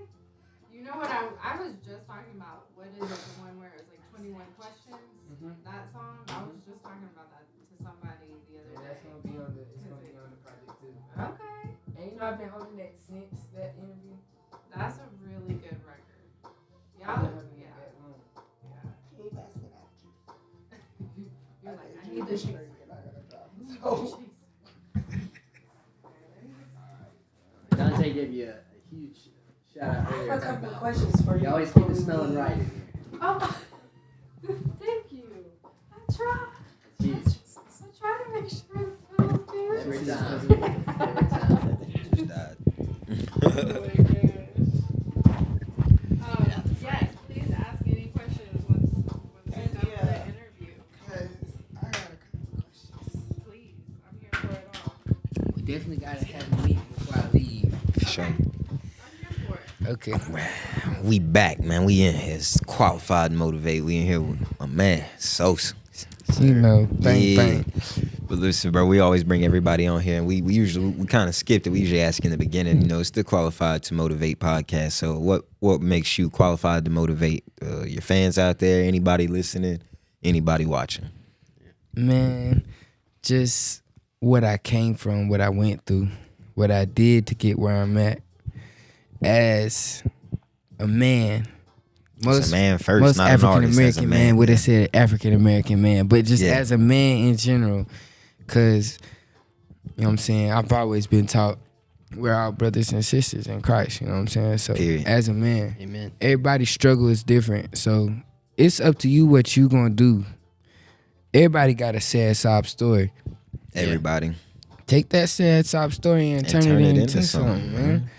You know what I was just talking about? What is it? The one where it was like 21 questions. That song. I was just talking about that to somebody the other
Yeah,
day.
that's gonna be on the project too.
Okay.
And you know I've been holding that since that interview.
That's a really good record.
I've
Yeah.
been holding it
Yeah.
that long.
Yeah.
Can you pass me that juice?
You're like, I need the chaser.
So,
Dante gave you a huge shout out
I have
earlier.
a couple of questions for you.
You always keep it smelling right in here.
Oh, thank you. I try.
It's huge.
I try to make sure it smells good.
Every time. Every time.
Just died.
Yes, please ask any questions once you're done with the interview.
Because I got a couple of questions.
Please, I'm here for it all.
We definitely gotta have a meeting before I leave.
Sure.
I'm here for it.
Okay.
We back, man. We in here. It's Qualified to Motivate. We in here with my man, Sosa.
You know,
Yeah. But listen, bro, we always bring everybody on here, and we kind of skipped it. We usually ask in the beginning, you know, it's the Qualified to Motivate podcast. So what makes you qualified to motivate your fans out there, anybody listening, anybody watching?
Man, just what I came from, what I went through, what I did to get where I'm at. As a man,
As a man first,
most
not an
African
artist, as a
American
man.
man would have said African American man, but just
Yeah.
as a man in general, cause you know what I'm saying, I've always been taught we're all brothers and sisters in Christ. You know what I'm saying? So
Period.
as a man,
Amen.
everybody's struggle is different. So it's up to you what you gonna do. Everybody got a sad sob story.
Everybody.
Take that sad sob story and turn it into something, man.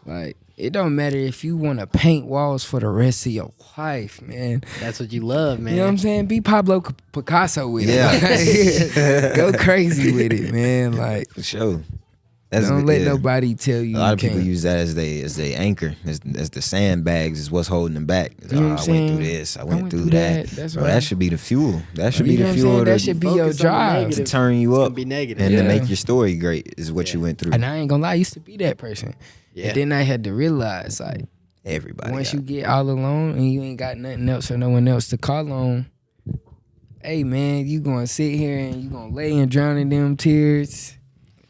Like, it don't matter if you want to paint walls for the rest of your life, man.
That's what you love, man.
You know what I'm saying? Be Pablo Picasso with
Yeah.
it. Go crazy with it, man. Like,
For sure.
don't let nobody tell you.
A lot
you
of people
can't.
use that as they anchor, as the sandbags is what's holding them back. It's,
You know what I'm
I went
saying?
through this, I went through that.
That's
Bro,
right.
that should be the fuel. That should be
You know
the
what I'm
fuel
saying?
to,
That should be your
Focus on the
drive.
to
negative.
turn you
It's
up
gonna be negative.
and
Yeah.
to make your story great is what you went through.
And I ain't gonna lie, I used to be that person.
Yeah.
And then I had to realize, like,
Everybody.
once
got
you get all alone and you ain't got nothing else or no one else to call on, hey man, you gonna sit here and you gonna lay and drown in them tears.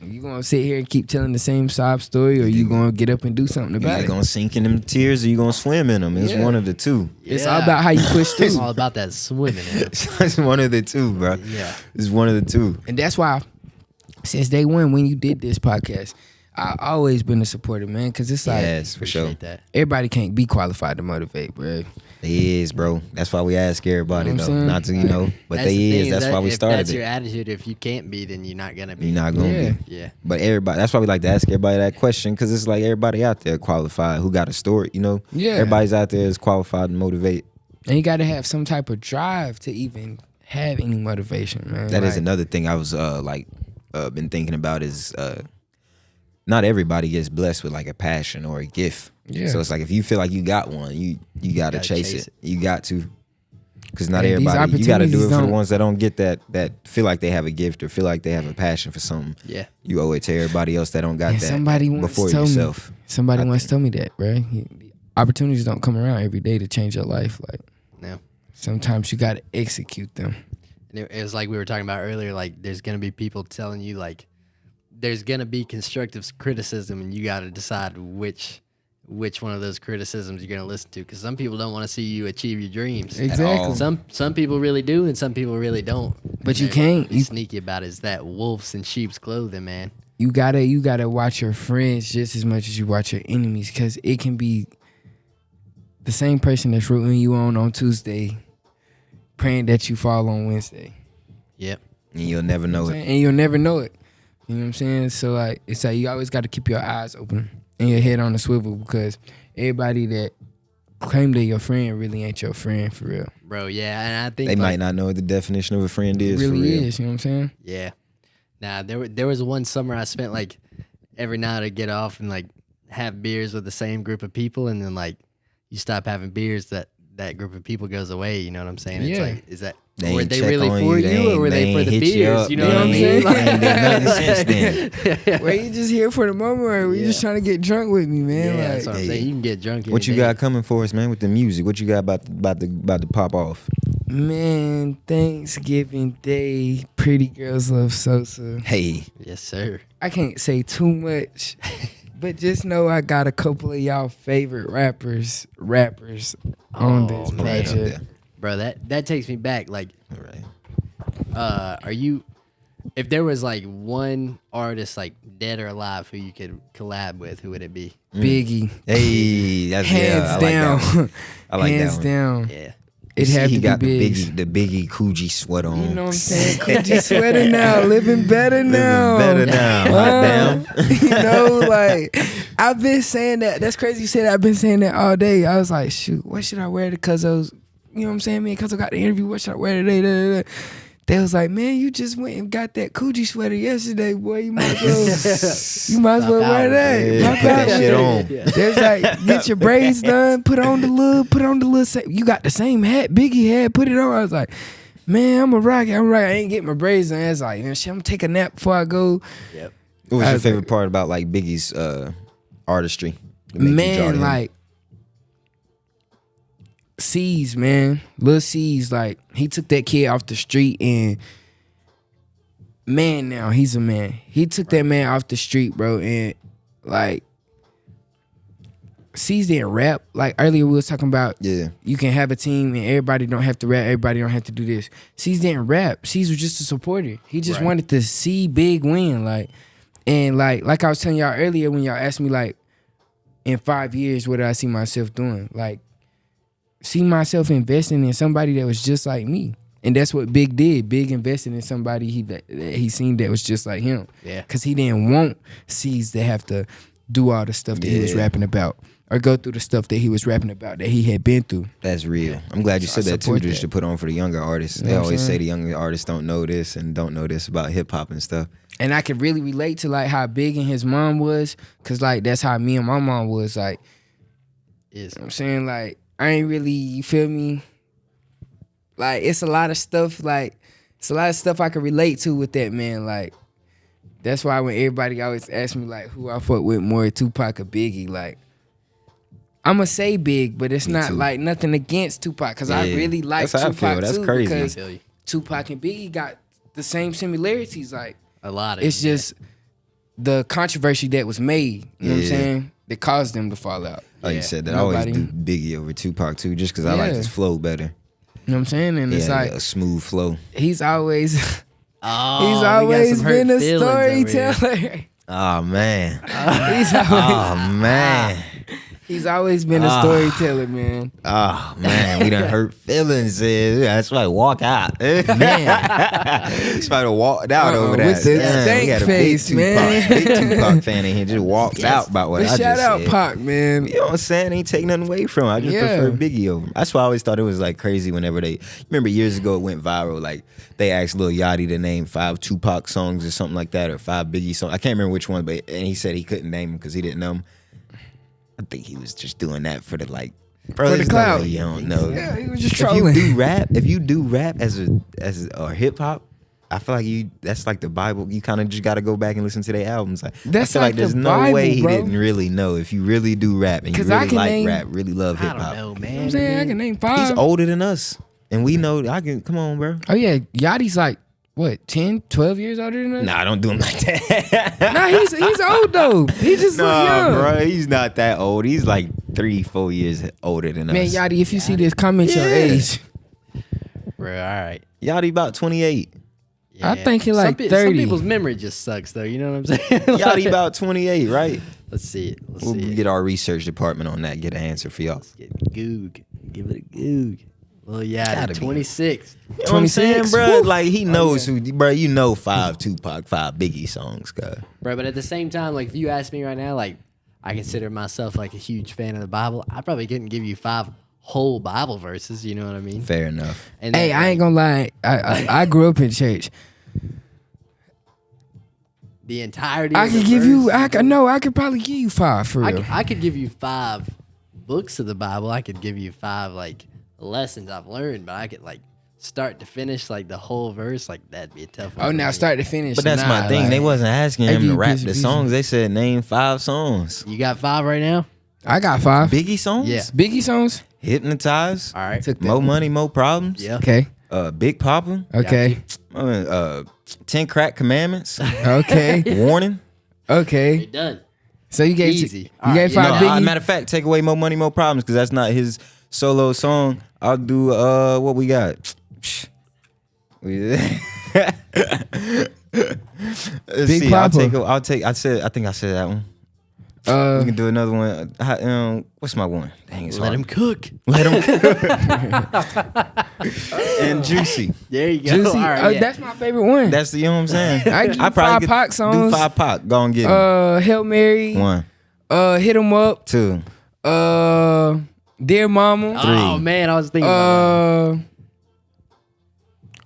You gonna sit here and keep telling the same sob story, or you gonna get up and do something
you
about
either
it.
gonna sink in them tears or you gonna swim in them. It's
Yeah.
one of the two.
It's all about how you push
It's
through.
all about that swimming. In it.
It's one of the two, bro.
Yeah.
It's one of the two.
And that's why, since day one, when you did this podcast, I always been a supporter, man. Cause it's like
Yes, for sure.
Appreciate that.
everybody can't be qualified to motivate, bro.
It is, bro. That's why we ask everybody,
You know what I'm
though.
saying?
Not to, but
That's
they
the
is.
thing,
That's why we started
That's
it.
your attitude. If you can't be, then you're not gonna be.
You're not gonna
Yeah.
be.
Yeah.
But everybody, that's why we like to ask everybody that question, because it's like everybody out there qualified who got a story, you know?
Yeah.
Everybody's out there is qualified to motivate.
And you got to have some type of drive to even have any motivation, man.
That is
Like,
another thing I was been thinking about is not everybody gets blessed with like a passion or a gift.
Yeah.
So it's like if you feel like you got one, you gotta chase it. You got to. Because not
Yeah, these
everybody, you gotta do it
opportunities
for the
don't-
ones that don't get that feel like they have a gift or feel like they have a passion for something.
Yeah.
You owe it to everybody else that don't got
and
that
somebody once
before
told
yourself.
me. Somebody
I
once
think.
told me that, bro. Opportunities don't come around every day to change your life. Like
No.
sometimes you got to execute them.
And it was like we were talking about earlier. Like, there's gonna be people telling you like, there's gonna be constructive criticism, and you got to decide which one of those criticisms you're gonna listen to. Because some people don't want to see you achieve your dreams.
Exactly.
Some people really do, and some people really don't.
But
And
you
they're
can't.
be
You-
sneaky about it. Is that wolves in sheep's clothing, man?
You gotta watch your friends just as much as you watch your enemies, because it can be the same person that's rooting you on Tuesday, praying that you fall on Wednesday.
Yep.
And you'll never know it.
And you'll never know it. You know what I'm saying? So like it's like you always got to keep your eyes open and your head on the swivel, because everybody that claim they're your friend really ain't your friend for real.
Bro, yeah, and I think
They
like,
might not know what the definition of a friend
It
is.
really
for real.
is. You know what I'm saying?
Yeah. Nah, there was one summer I spent like every night I'd get off and like have beers with the same group of people, and then like you stop having beers, that group of people goes away. You know what I'm saying? It's
Yeah.
like, is that
They
were
ain't
they
check
really
on
for
you.
you, or were they for
ain't
the
hit you
beers?
up.
You know
They
what I
ain't
mean?
say-
They ain't did nothing since then.
Were you just here for the moment, or were you just trying to get drunk with me, man?
Yeah,
Like,
that's what I'm
hey,
saying. You can get drunk.
What you
any day.
got coming for us, man, with the music? What you got about to pop off?
man, Thanksgiving Day, Pretty Girls Love Sosa.
Hey,
Yes, sir.
I can't say too much, but just know I got a couple of y'all favorite rappers on this
man.
right up
project.
there.
Bro, that takes me back. Like,
All right.
are you? If there was like one artist, like dead or alive, who you could collab with, who would it be?
Biggie,
Hey, that's
hands
I
down,
like that one. I like
hands
that one.
down.
Yeah.
It
You see
had
he
to
got
be
the
big.
Biggie Coogee sweat on.
You know what I'm saying? Coochie sweater now, living better now.
better now. Hot damn.
You know, like I've been saying that. That's crazy you said that. I've been saying that all day. I was like, shoot, what should I wear to Cuzzo's? You know what I'm saying? Me and Cuzzo got the interview. What should I wear today? Da, da, da. They was like, man, you just went and got that Coogee sweater yesterday, boy. You might as well wear that.
Yeah,
Rock
put that
out
shit
with it.
on.
There's like, get your braids done, put on the little, you got the same hat Biggie had, put it on. I was like, man, I'm a rock. I ain't getting my braids done. It's like, shit, I'm gonna take a nap before I go.
Yep.
What was
I
your
was
favorite
like-
part about like Biggie's artistry? that make you draw to
Man,
him?
like C's, man, Lil C's, like he took that kid off the street and man, now he's a man. He took that man off the street, bro, and like C's didn't rap. Like earlier we was talking about,
Yeah.
you can have a team and everybody don't have to rap, everybody don't have to do this. C's didn't rap. C's was just a supporter. He just
Right.
wanted to see Big win, like, and like I was telling y'all earlier when y'all asked me like, in 5 years, what did I see myself doing? Like, see myself investing in somebody that was just like me. And that's what Big did. Big invested in somebody that he seen that was just like him.
Yeah.
Because he didn't want C's to have to do all the stuff that he was
Yeah.
rapping about, or go through the stuff that he was rapping about that he had been through.
That's real. I'm glad you
So I
said that too,
support
just
that.
to put on for the younger artists.
You know
They
what I'm
always say
saying?
the younger artists don't know this and don't know this about hip hop and stuff.
And I could really relate to like how big and his mom was, cause like that's how me and my mom was. Like,
Is
you know what I'm saying, like I ain't really, you feel me? Like it's a lot of stuff. Like it's a lot of stuff I can relate to with that man. Like that's why when everybody always ask me like who I fuck with more, Tupac or Biggie, like I'ma say Big, but it's
Me
not
too.
like nothing against Tupac, cause I
Yeah.
really like
That's how I
Tupac
feel. That's
too,
crazy.
I
because
feel you.
Tupac and Biggie got the same similarities. Like
A lot of
it's
it, yeah.
just the controversy that was made. You know what I'm
Yeah.
saying? That caused them to fall out.
Like
Yeah.
you said, that I always
Nobody-
do Biggie over Tupac too, just because I like
Yeah.
his flow better.
You know what I'm saying? And it's
Yeah,
like
a smooth flow.
he's always
Oh,
he's
we got
always
some
been
hurt
a
feelings over here.
storyteller.
Oh man.
he's always,
Oh man.
he's always been a
Ah.
storyteller, man.
Oh man, we done hurt feelings. That's why walk out.
Man.
Somebody walked out
Uh-uh,
over that.
with the
Damn,
stank
we got a
face,
big
man.
Tupac, big Tupac fan in here. Just walked out about what
But
I
shout
just
out
said.
Pac, man.
You know what I'm saying? Ain't take nothing away from him. I just
Yeah.
prefer Biggie over him. That's why I always thought it was like crazy whenever they remember years ago it went viral. Like they asked Lil Yachty to name 5 Tupac songs or something like that, or 5 Biggie songs. I can't remember which one, but and he said he couldn't name them because he didn't know them. I think he was just doing that for the like bro,
For the
there's no
clout.
way you don't know.
Yeah, he was just
If you
trolling.
do rap as or hip hop, I feel like that's like the Bible. You kind of just got to go back and listen to their albums. Like,
That's
I feel
like
like there's
the
no
Bible,
way he
bro.
didn't really know if you really do rap and you
'Cause I
really
can
like
name-
rap, really love
I
hip
don't
hop.
know,
You know what
man.
I'm saying? I can name 5.
He's older than us, and we know. I can come on, bro.
Oh yeah, Yachty's like what, 10, 12 years older than us?
Nah, don't do him like that.
Nah, he's old though. He just look
Nah,
young.
bro, he's not that old. He's like 3-4 years older than
Man,
us.
Yachty, if you see this, comment your
Yeah.
age.
Bro, all right.
Yachty about 28.
I think he
Some
like
Some
30.
people's memory just sucks, though. You know what I'm saying?
Yachty about 28, right?
Let's see it. Let's
We'll
see it.
get our research department on that. Get an answer for y'all.
Get Goog. Give it a Goog. Well, yeah,
Gotta be.
26.
You know what I'm saying,
26?
bro?
Woo.
Like he knows who, bro. You know 5 Tupac, 5 Biggie songs, guy.
Bro, but at the same time, like, if you ask me right now, like, I consider myself, like, a huge fan of the Bible. I probably couldn't give you 5 whole Bible verses, you know what I mean?
Fair enough.
And
Hey,
then,
I ain't gonna lie. I grew up in church.
the entirety
I
of
could
the
give
verse,
you. I could probably give you 5 for real.
I could give you 5 books of the Bible. I could give you 5, like, lessons I've learned, but I could, like, start to finish, like, the whole verse. Like, that'd be a tough one.
Oh,
for
now
me.
start to finish.
But that's
nah,
my thing.
like,
They wasn't asking
I
him
give
to
you
rap
piece of
the
pieces.
songs. They said name 5 songs.
You got 5 right now?
I got 5.
Biggie songs.
Yeah.
Biggie songs.
Hypnotize.
All right.
Took that.
More money, more problems.
Yeah.
Okay.
Big Papa.
Okay.
10 Crack Commandments.
Okay.
Warning.
You're
Okay.
done.
So you gave
Easy.
you
All
gave
right,
5
you know,
Biggie.
Matter of fact, take away More Money, More Problems because that's not his solo song. I'll do what we got. Let's
Big
see.
Papa.
I think I said that one. We can do another one. What's my one? Dang, it's
Let
hard.
him cook.
Let him. And Juicy.
There you go.
Juicy.
All right, yeah.
That's my favorite one.
That's the, you know what I'm saying.
I give you
probably
5
could
Pac
do
songs.
5 Pac. Go and get him.
Hail Mary.
1,
Hit 'em up.
2.
Dear Mama.
Oh man, I was thinking about that.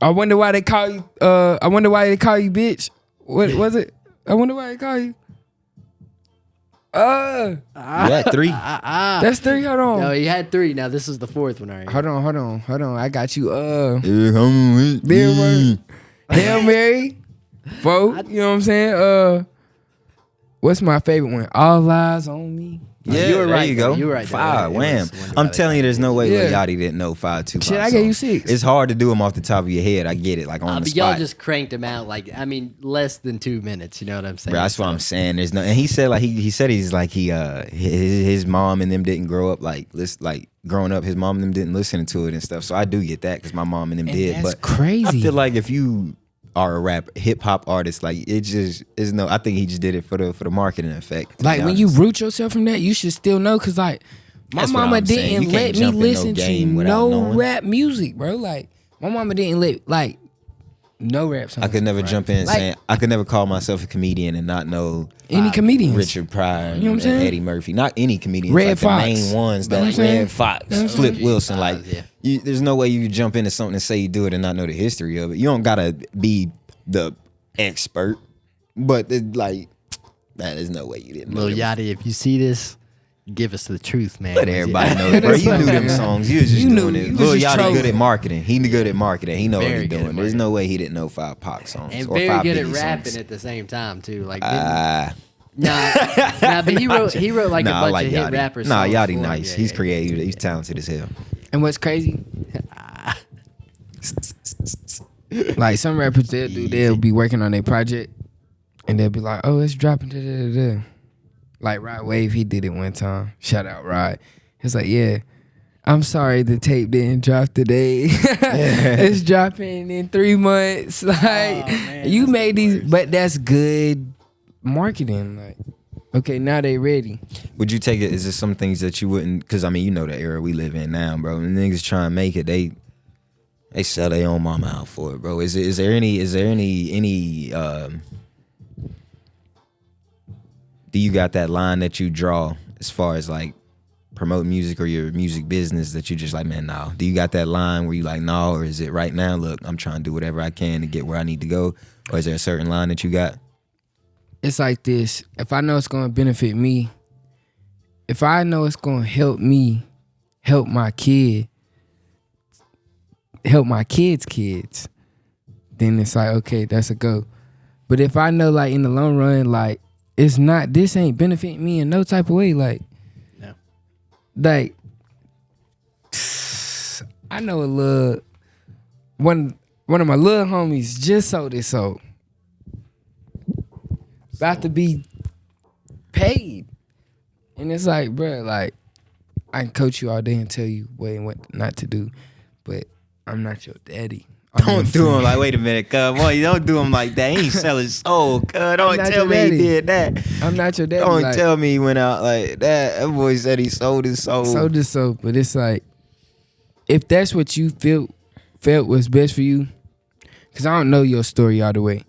I wonder why they call you. I wonder why they call you bitch. What was it? I wonder why they call you.
You got 3.
That's 3. Hold on.
No, he had 3. Now this is the 4th one. All right.
Hold on. I got you.
Here come with
Dear
me.
Mama. Hail Mary. 4. You know what I'm saying? What's my favorite one? All eyes on me.
Yeah,
you were
there
right,
you
though.
go.
You were right, though.
5,
It
wham.
was Wonder
I'm
Why They
telling you,
Call
there's
You
no way Lil
Yeah.
Yachty didn't know 5 Tupac
Shit, I gave you
songs.
6.
It's hard to do them off the top of your head. I get it, like on the
But y'all
spot.
just cranked him out like less than 2 minutes. You know what I'm saying?
Bro, that's what I'm saying. There's no, and he said like he said he's like his mom and them didn't grow up like growing up. His mom and them didn't listen to it and stuff. So I do get that because my mom and them did.
That's
But
crazy.
I feel like if you are a hip hop artist, like it just is no. I think he just did it for the marketing effect. to
Like
be
when you
honest.
root yourself from that, you should still know. Cause like my
That's what
mama
I'm saying.
didn't
You can't
let me
jump in no
listen to
game without
no
knowing.
rap music, bro. Like my mama didn't let No rap songs.
I could never jump in
Like-
saying I could never call myself a comedian and not know
Any comedians.
Richard Pryor
You know what I'm
and
saying?
Eddie Murphy. Not any comedians.
Red
like
Fox.
the main ones
You know what I'm
that
saying?
Red Fox, Flip Wilson. Like
yeah.
there's no way you jump into something and say you do it and not know the history of it. You don't gotta be the expert, but like there's no way you didn't know.
Lil
them.
Yachty, if you see this, give us the truth, man.
Let everybody know, bro. You knew them songs. You was just
You knew-
doing it.
you was
Lil
just
Yachty good
trolling.
at marketing. He good at marketing. He know what
Very
he
good at
doing. There's
marketing.
no way he didn't know 5 Pac songs
And
or
very
5
good at
Biggie
rapping
songs.
at the same time too. Like,
Ah.
nah, but he wrote like a
Nah, I
bunch
like
of hit
Yachty.
rappers.
Nah,
songs
Yachty
for him.
nice.
Yeah,
He's
yeah.
creative. He's talented as hell.
And what's crazy? Like some rappers they'll be working on their project and they'll be like, oh, it's dropping. Da, da, da, da. Like Rod Wave, he did it one time. Shout out Rod. He's like, yeah, I'm sorry the tape didn't drop today. It's dropping in 3 months. Like you made these, but that's good marketing. Like, okay, now they ready.
Would you take it? Is there some things that you wouldn't? Because I mean, you know the era we live in now, bro. When niggas try and make it, they sell their own mama out for it, bro. Is there any do you got that line that you draw as far as like promote music or your music business that you just like, man, no? Do you got that line where you like, no? Or is it right now, look, I'm trying to do whatever I can to get where I need to go? Or is there a certain line that you got?
It's like this. If I know it's going to benefit me, if I know it's going to help me, help my kid, help my kids' kids, then it's like, okay, that's a go. But if I know like in the long run, like this ain't benefiting me in no type of way, like,
No.
like, I know one of my little homies just sold his soul. About to be paid. And it's like, bro, like, I can coach you all day and tell you what and what not to do, but I'm not your daddy. I'm your
Don't do him
friend.
like, wait a minute, cuz. Boy, you don't do him like that. He ain't selling soul, cuz. Don't
not
tell
your
me
daddy.
he did that.
I'm not your daddy.
Don't
like,
tell me he went out like that. That boy said he sold his soul.
sold his soul, but it's like, if that's what you felt was best for you, because I don't know your story all the way.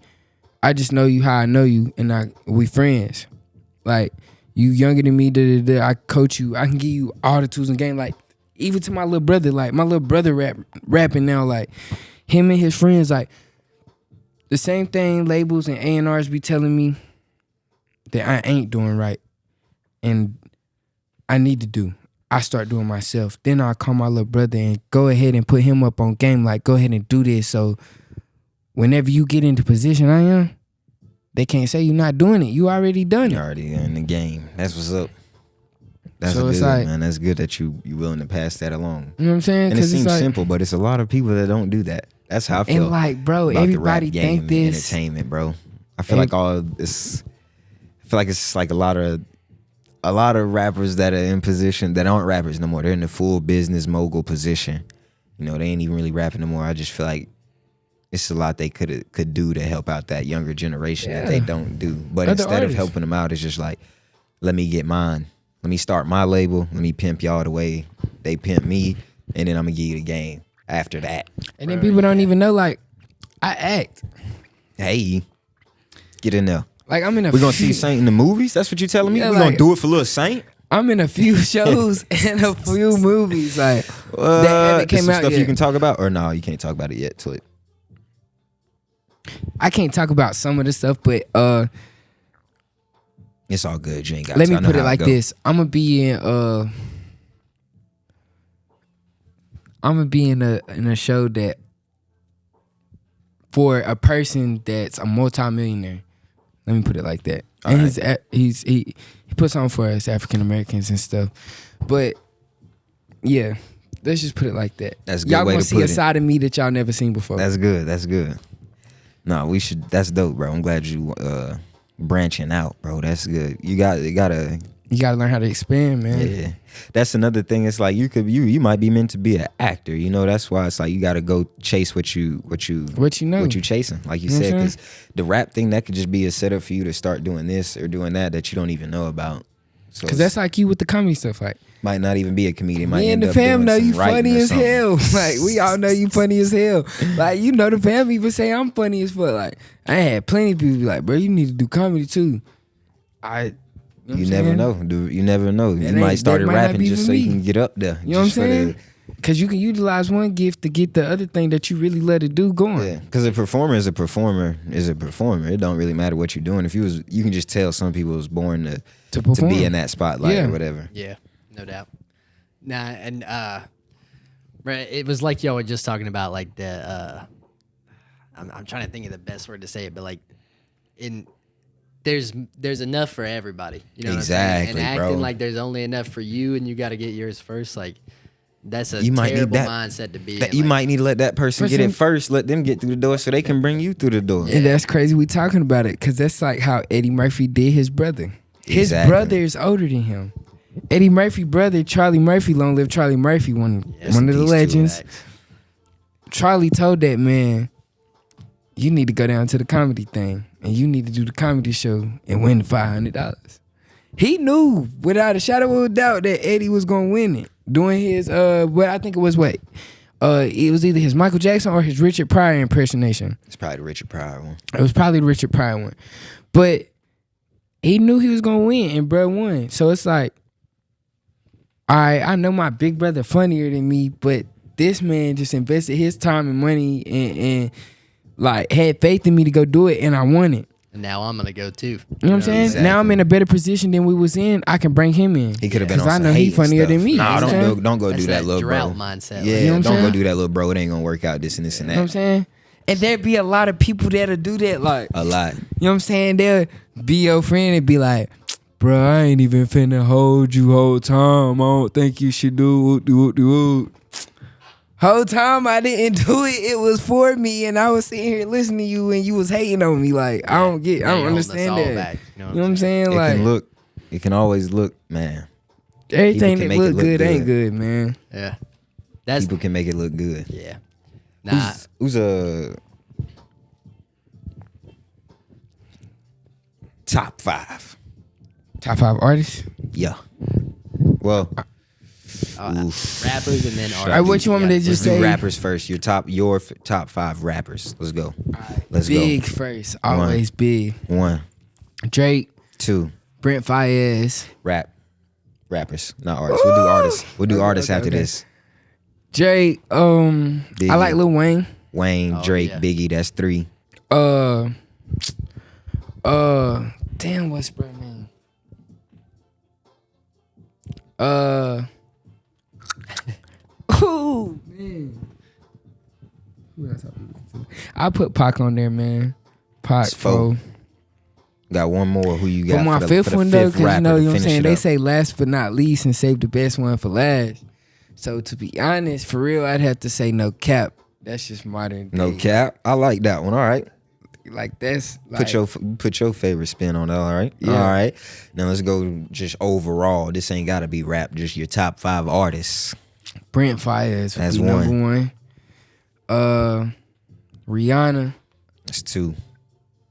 I just know you how I know you, and we friends. Like, you younger than me, I coach you. I can give you all the tools in the game. Like, even to my little brother, like, my little brother rapping now, like, him and his friends, like, the same thing labels and A&Rs be telling me that I ain't doing right. And I need to do. I start doing myself. Then I call my little brother and go ahead and put him up on game. Like, go ahead and do this. So whenever you get into position I am, they can't say you're not doing it. You already done it.
You're already in the game. That's what's up. That's
So
good,
it's like-
man. That's good that you willing to pass that along.
You know what I'm saying?
And it
'Cause it's
seems
like,
simple, but it's a lot of people that don't do that. That's how I feel.
and like, bro,
about the
everybody
rap game
think
and
this.
entertainment, bro. I feel like all this. I feel like it's like a lot of rappers that are in position that aren't rappers no more. They're in the full business mogul position. You know, they ain't even really rapping no more. I just feel like it's a lot they could do to help out that younger generation that they
Yeah.
don't do. But
Other
instead of
artists.
helping them out, it's just like, let me get mine. Let me start my label. Let me pimp y'all the way they pimp me, and then I'm gonna give you the game after that.
And then people don't even know, like, I act.
Hey, get in there.
Like, I'm in a
We're gonna
few,
see Saint in the movies? That's what you telling me?
Yeah,
We're gonna
like-
do it for little Saint?
I'm in a few shows and a few movies. Like, that haven't
There's
came
some
out
stuff
yet.
you can talk about? Or no, you can't talk about it yet till it.
I can't talk about some of the stuff, but
It's all good. You ain't got
let
to.
me
I know
put it
how
like
go.
this. I'm gonna be in a show that for a person that's a multimillionaire. Let me put it like that.
All
And
right.
he puts on for us African Americans and stuff. But yeah, let's just put it like that.
That's a good
Y'all
way
gonna
to
see
put
a
it.
side of me that y'all never seen before.
That's good. That's good. No, we should. That's dope, bro. I'm glad you branching out, bro. That's good. You gotta.
You gotta learn how to expand, man.
Yeah, that's another thing. It's like you might be meant to be an actor. You know, that's why it's like you gotta go chase what you
know.
what you chasing. Like you
You know what
said,
I'm
because the rap thing that could just be a setup for you to start doing this or doing that you don't even know about. So
Cause that's like you with the comedy stuff. Like
might not even be a comedian. Might
me and
end
the
up
fam
doing
know
some
you
writing
funny
or
as
something.
hell. Like we all know you funny as hell. Like you know the fam even say I'm funny as fuck. Like I had plenty of people be like, bro, you need to do comedy too.
You never know, dude. You never know. You
That
might
ain't-
start
that might not
rapping
be
just
for
so you
me.
can get up there.
You know what I'm
just for the-
saying? Cause you can utilize one gift to get the other thing that you really let it do going.
Yeah, because a performer is a performer is a performer. It don't really matter what you're doing. If you can just tell some people was born to
perform.
be in that spotlight
Yeah.
or whatever.
Yeah, no doubt. Nah, and right, it was like y'all were just talking about like the I'm trying to think of the best word to say it, but like there's enough for everybody. You know what I'm saying?
Exactly,
And
bro.
acting like there's only enough for you and you got to get yours first, like that's a
You might need
terrible
that-
mindset to be
That
in.
you
like,
might need to let that person get it first. Let them get through the door so they can bring you through the door.
And that's crazy we talking about it. Cause that's like how Eddie Murphy did his brother. His
Exactly.
brother is older than him. Eddie Murphy brother, Charlie Murphy, long live Charlie Murphy, one
Rest
of
in
the
peace to him.
legends. Charlie told that man, you need to go down to the comedy thing and you need to do the comedy show and win the $500. He knew without a shadow of a doubt that Eddie was gonna win it. Doing his I think it was it was either his Michael Jackson or his Richard Pryor impersonation.
It's probably the Richard Pryor one.
It was probably the Richard Pryor one. But he knew he was gonna win and bro won. So it's like, all right, I know my big brother funnier than me, but this man just invested his time and money and like had faith in me to go do it, and I won it.
and now I'm gonna go too.
You know what I'm saying?
Exactly.
Now I'm in a better position than we was in. I can bring him in.
He could have been on
Because I
some
know
hate
he
and
funnier
stuff.
than me.
Nah,
You know what I'm saying?
don't go
That's
do that,
that
little
drought
bro.
mindset.
Yeah,
You know what I'm
don't go
saying?
do that, little bro. It ain't gonna work out. This and this and
You know what I'm
that.
saying? And there'd be a lot of people that'll do that. Like,
A lot.
you know what I'm saying? They'll be your friend and be like, bro, I ain't even finna hold you whole time. I don't think you should do whoop. Whole time I didn't do it. It was for me, and I was sitting here listening to you, and you was hating on me. Like, I don't
Now you're holding
understand
us all
that.
back,
You know what I'm saying?
It
Like,
can look. It can always look, man.
everything
can
that
make it
look
look
good ain't
good.
good, man.
Yeah, that's
People can make it look good.
yeah. Nah,
Who's a top 5?
Top 5 artists.
Yeah. Well,
rappers and then artists.
All right, what you want me to
let's
just
do
say?
rappers first. Your top 5 rappers. Let's go. Let's
Big
go.
first, always big.
1,
Drake,
2,
Brent Fayez,
rappers, not artists. We'll do artists. We'll do
Okay,
artists
okay,
after
okay.
this.
Drake. I
Biggie.
like Lil Wayne.
Wayne,
Oh,
Drake,
yeah.
Biggie. That's 3.
Damn, what's bro name? Oh man. Who else I put Pac on there, man. Pac,
It's 4. Got one more. Who you got?
For my
the,
fifth
for the
one though,
fifth
because you
rapper
know,
to
you know what I'm
finish
saying.
it
They
up?
say last but not least, and save the best one for last. So to be honest, for real, I'd have to say No Cap. That's just modern day.
No cap. I like that one. All right.
Like that's like,
Put your favorite spin on that. All right.
Yeah.
All right. Now let's go just overall. This ain't gotta be rap. Just your top 5 artists.
Brent Fayez would
That's
be
one.
number 1. Rihanna.
That's 2.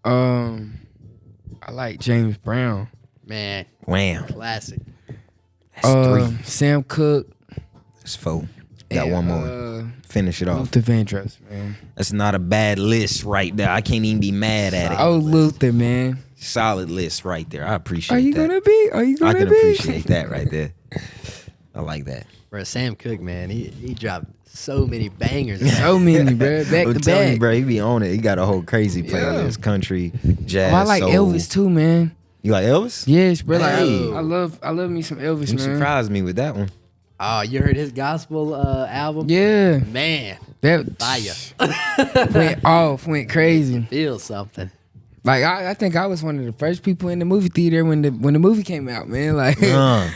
I like James Brown.
Man,
Wham.
classic.
That's 3.
Sam Cooke.
That's 4. Got
and,
one more. Finish it off.
Luther Vandross, man.
That's not a bad list right there. I can't even be mad at it.
Oh, Luther, man.
Solid list right there. I appreciate
Are you
that.
gonna be? Are you
I
gonna
can
be?
appreciate that right there. I like that.
Bro, Sam Cooke, man, he dropped so many bangers.
So many, bro. Back
I'm
to
telling
back.
you, bro, he be on it. He got a whole crazy playlist, country, jazz.
Oh, I like
soul.
Elvis too, man.
You like Elvis?
Yes, bro. Like,
Hey.
I love me some Elvis,
You
man.
surprised me with that one.
Oh, you heard his gospel album?
Yeah,
Man,
that
fire.
went crazy.
Feel something.
Like I think I was one of the first people in the movie theater when the movie came out, man. Like they
I'm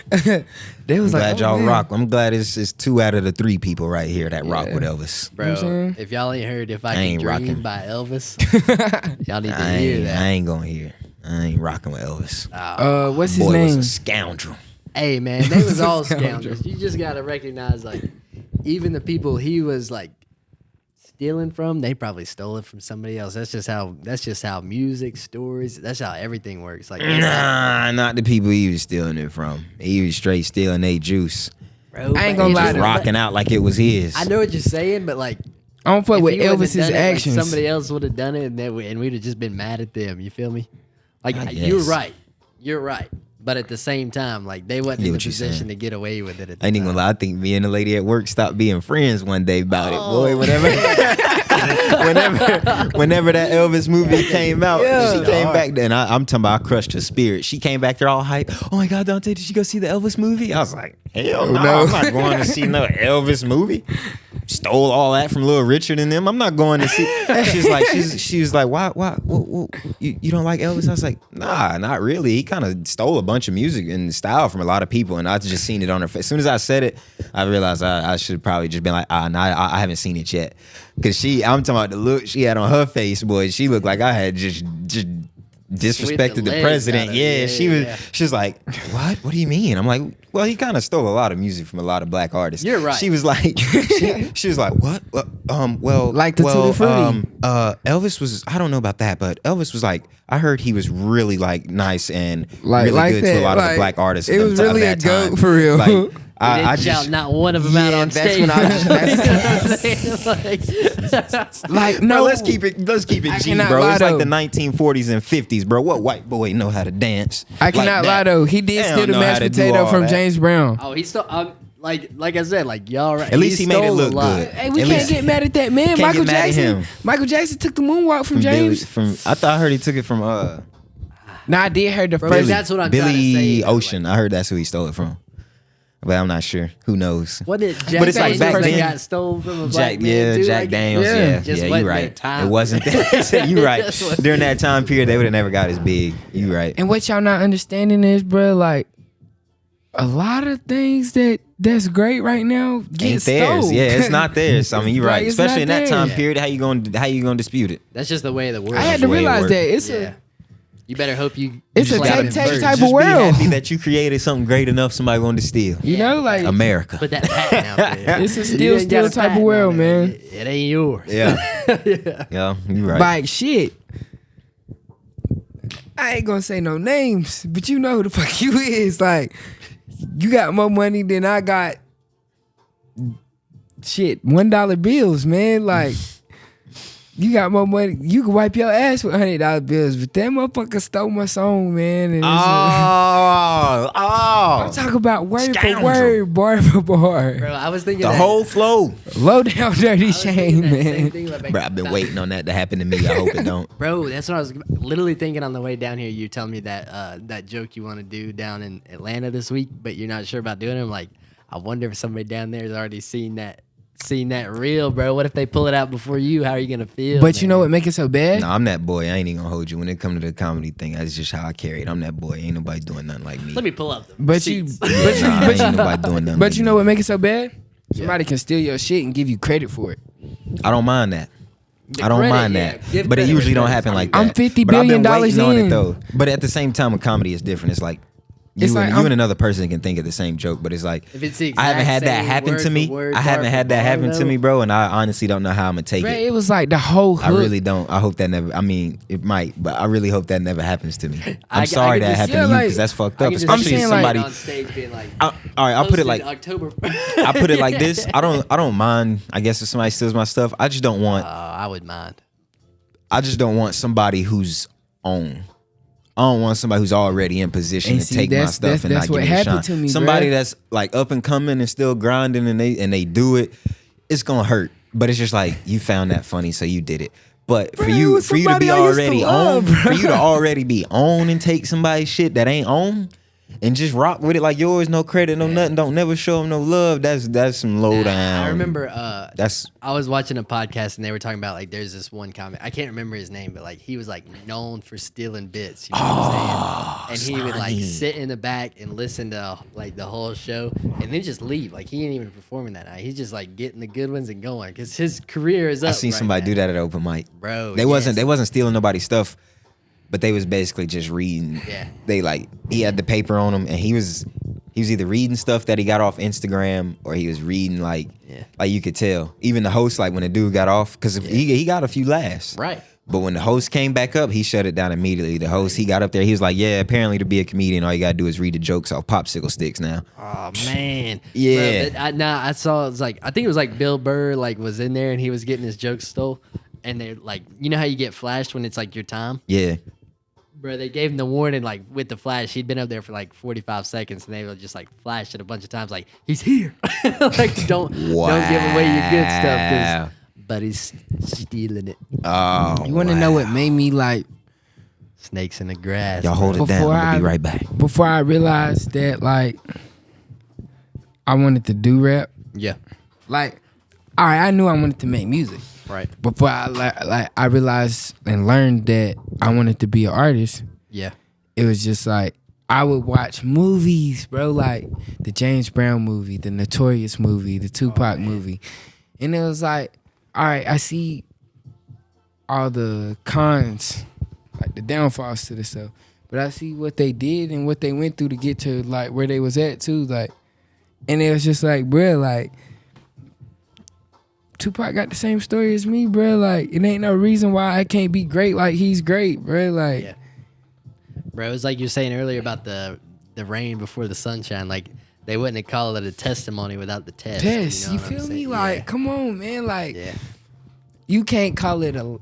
was like,
glad
oh,
y'all
man.
rock. I'm glad it's 2 out of the 3 people right here that rock
Yeah.
with Elvis.
Bro,
You know what I'm saying?
if y'all ain't heard If I,
I
Can
ain't
Dream
rocking.
by Elvis, y'all need to hear that.
I ain't gonna hear it. I ain't rocking with Elvis.
What's his
Boy
name?
was a scoundrel.
Hey, man, they was all scoundrels. You just got to recognize, like, even the people he was, like, stealing from, they probably stole it from somebody else. That's just how music, stories, that's how everything works. Like,
Nah, not the people he was stealing it from. He was straight stealing their juice.
bro,
I ain't
but
gonna
he
lie
just
to
Just rocking out like it was his.
I know what you're saying, but like,
I don't fuck
if
with
he wouldn't have
Elvis's
done it, like,
actions.
somebody else would have done it, and we'd have just been mad at them. You feel me? Like,
I
you're
guess.
right. You're right. But at the same time, like, they wasn't
get
in the
what you're
position
saying.
to get away with it. At the
I ain't even
time.
gonna lie. I think me and the lady at work stopped being friends one day about it, boy. Whenever that Elvis movie came out, she came back there, and I'm talking about I crushed her spirit. She came back there all hype. Oh my God, Dante, did you go see the Elvis movie? I was like, hell no, I'm not going to see no Elvis movie. Stole all that from Little Richard and them. I'm not going to see. She was like, why, you don't like Elvis? I was like, nah, not really. He kind of stole a bunch of music and style from a lot of people, and I just seen it on her face. As soon as I said it, I realized I should probably just been like, nah, I haven't seen it yet. Cause I'm talking about the look she had on her face, boy. She looked like I had just disrespected the
legs
president.
out of
Yeah,
it.
she was like, what? What do you mean? I'm like, well, he kind of stole a lot of music from a lot of black artists.
You're right.
She was like, she was like, what?
Like the Tutti Frutti.
Elvis was, I don't know about that, but Elvis was like, I heard he was really like nice and
Like
really good
that.
to a lot of
Like,
the black artists.
it was
of
really
that
a goat
time.
for real.
Like,
I
just
shout not one of them out on
that's
stage.
when I
just,
like,
Bro,
no.
let's keep it
I
G,
cannot
bro.
lie,
It's like
though.
the 1940s and 50s, bro. What white boy know how to dance?
I cannot lie though. He did
They
steal
don't
the
know how
mashed
to do
potato
all
from
that.
James Brown.
Oh, he stole. Like I said, like y'all. Right.
At least he made it
stole
look
a lot.
good.
Hey, we
At
can't
least-
get mad at that man.
Can't
Michael
get mad at
Jackson.
him.
Michael Jackson took the moonwalk from James.
I thought I heard he took it from
Nah, I did hear the
Bro,
first.
that's what I'm trying to say.
Billy
though,
Ocean. I heard that's who he stole it from, but I'm not sure. Who knows?
What did Jack
But it's like
Daniels
back
that
then-
got stolen from a black
Jack,
man
yeah,
too?
Jack
Like,
Daniels,
yeah.
yeah,
Just
you
wasn't
right.
that time.
It wasn't. You right.
That's what-
During that time period, they would have never got as big. You right.
And what y'all not understanding is, bro, like a lot of things that's great right now get
Ain't theirs.
stole.
Yeah, it's not theirs. I mean, you're
Like,
right.
it's
Especially in
not
that time
theirs.
period, how you gonna dispute it?
That's just the way the world.
I had
is.
to
the way it
realize
work.
that it's
Yeah. You better hope you.
It's
you
a
slap
take-
him
take
first.
type of
Just be
world.
happy that you created something great enough. Somebody going to steal.
you know, like
America.
Put that patent out there.
it's a
You
still
ain't got a
type of
patent
world,
on it.
man.
It ain't yours.
Yeah. Yeah. You right.
Like shit. I ain't gonna say no names, but you know who the fuck you is. Like, you got more money than I got. Shit, $1 bills, man. Like, you got more money. You can wipe your ass with $100 bills, but that motherfucker stole my song, man. And I'm talking about word
Scoundrel.
for word, bar for bar.
Bro, I was thinking
The
that,
whole flow.
Low down, dirty
I was thinking
shame,
that same
man.
thing about-
Bro, I've been waiting on that to happen to me. I hope it don't.
Bro, that's what I was literally thinking on the way down here. You telling me that that joke you want to do down in Atlanta this week, but you're not sure about doing it. I'm like, I wonder if somebody down there has already seen that reel, bro. What if they pull it out before you? How are you gonna feel?
But you know
man?
what make it so bad?
No, I'm that boy. I ain't even gonna hold you. When it comes to the comedy thing, that's just how I carry it. I'm that boy. Ain't nobody doing nothing like me.
Let me pull up the
But you,
receipts.
but
Nah,
you, but
ain't
you,
nobody doing nothing.
but
like
you know
me.
what make it so bad? Somebody can steal your shit and give you credit for it.
I don't mind that.
The
I don't
credit,
mind
yeah.
that.
Give
But it
credit
usually
where
don't
credit's
happen
due.
like that.
I'm $50
But I've been
billion
waiting on
in.
it though. But at the same time, with comedy, it's different. It's like you,
It's
and,
like
you
I'm-
and another person can think of the same joke, but it's like
If it's the
I haven't
exact
had that
same
happen
word
to
for
me.
word,
I haven't
bar
had
for
that
bar,
happen to
though.
me, bro, and I honestly don't know how I'm gonna take
Bro,
it.
it was like the whole
I
hook.
really don't. I hope that never. I mean, it might, but I really hope that never happens to me.
I
I'm sorry
can
that
just-
happened
yeah,
to you
like,
because that's fucked
I
up.
can just
Especially
see
if
saying,
somebody.
on stage being like,
All right, I'll put it like
October.
I put it like this. I don't mind. I guess if somebody steals my stuff, I just don't want.
I would mind.
I just don't want somebody who's on. I don't want somebody who's already in position
And
to
see,
take my
that's-
stuff
that's-
and
that's
not give
what
me a
happened
shine.
to me,
Somebody
bruh.
that's like up and coming and still grinding and they do it. It's gonna hurt, but it's just like you found that funny, so you did it. But for
Bruh, it
you
was
to
somebody
be
I used to
already
love,
on, for
bruh.
you to already be on and take somebody's shit that ain't on. And just rock with it like yours, no credit, no nothing. Don't never show them no love. That's some low down.
I remember
That's
I was watching a podcast and they were talking about like there's this one comic. I can't remember his name, but like he was like known for stealing bits. You know what I'm saying? And he would like
slimy.
sit in the back and listen to like the whole show and then just leave. Like he ain't even performing that night. He's just like getting the good ones and going because his career is up.
I seen
right
somebody
now.
do that at open mic.
Bro,
They wasn't
yes.
stealing nobody's stuff, but they was basically just reading.
Yeah.
They like he had the paper on him and he was either reading stuff that he got off Instagram or he was reading like
Yeah.
Like you could tell. Even the host, like when the dude got off, because he got a few laughs.
Right.
But when the host came back up, he shut it down immediately. The host, he got up there, he was like, yeah, apparently to be a comedian, all you gotta do is read the jokes off popsicle sticks now.
Oh man.
Yeah.
Bro, I saw it was like I think it was like Bill Burr like was in there and he was getting his jokes stole. And they're like, you know how you get flashed when it's like your time?
Yeah.
Bro, they gave him the warning like with the flash. He'd been up there for like 45 seconds and they would just like flash it a bunch of times like, he's here. Like don't give away your good stuff because buddy's stealing it.
Oh,
You want to know what made me like?
Snakes in the grass.
Y'all hold it down.
Before
I'll be right back.
Before I realized that like I wanted to do rap.
Yeah.
Like, all right, I knew I wanted to make music.
Right.
Before I realized and learned that I wanted to be an artist,
Yeah.
it was just like I would watch movies, bro, like the James Brown movie, the Notorious movie, the Tupac movie. And it was like, all right, I see all the cons, like the downfalls to this stuff. But I see what they did and what they went through to get to like where they was at too. Like, and it was just like, bro, like Tupac got the same story as me, bro. Like, it ain't no reason why I can't be great like he's great, bro. Like,
Yeah. Bro, it was like you were saying earlier about the rain before the sunshine. Like, they wouldn't have called it a testimony without the test.
test.
know
You
what I'm
feel me?
saying?
Like, come on, man. Like,
Yeah.
you can't call it a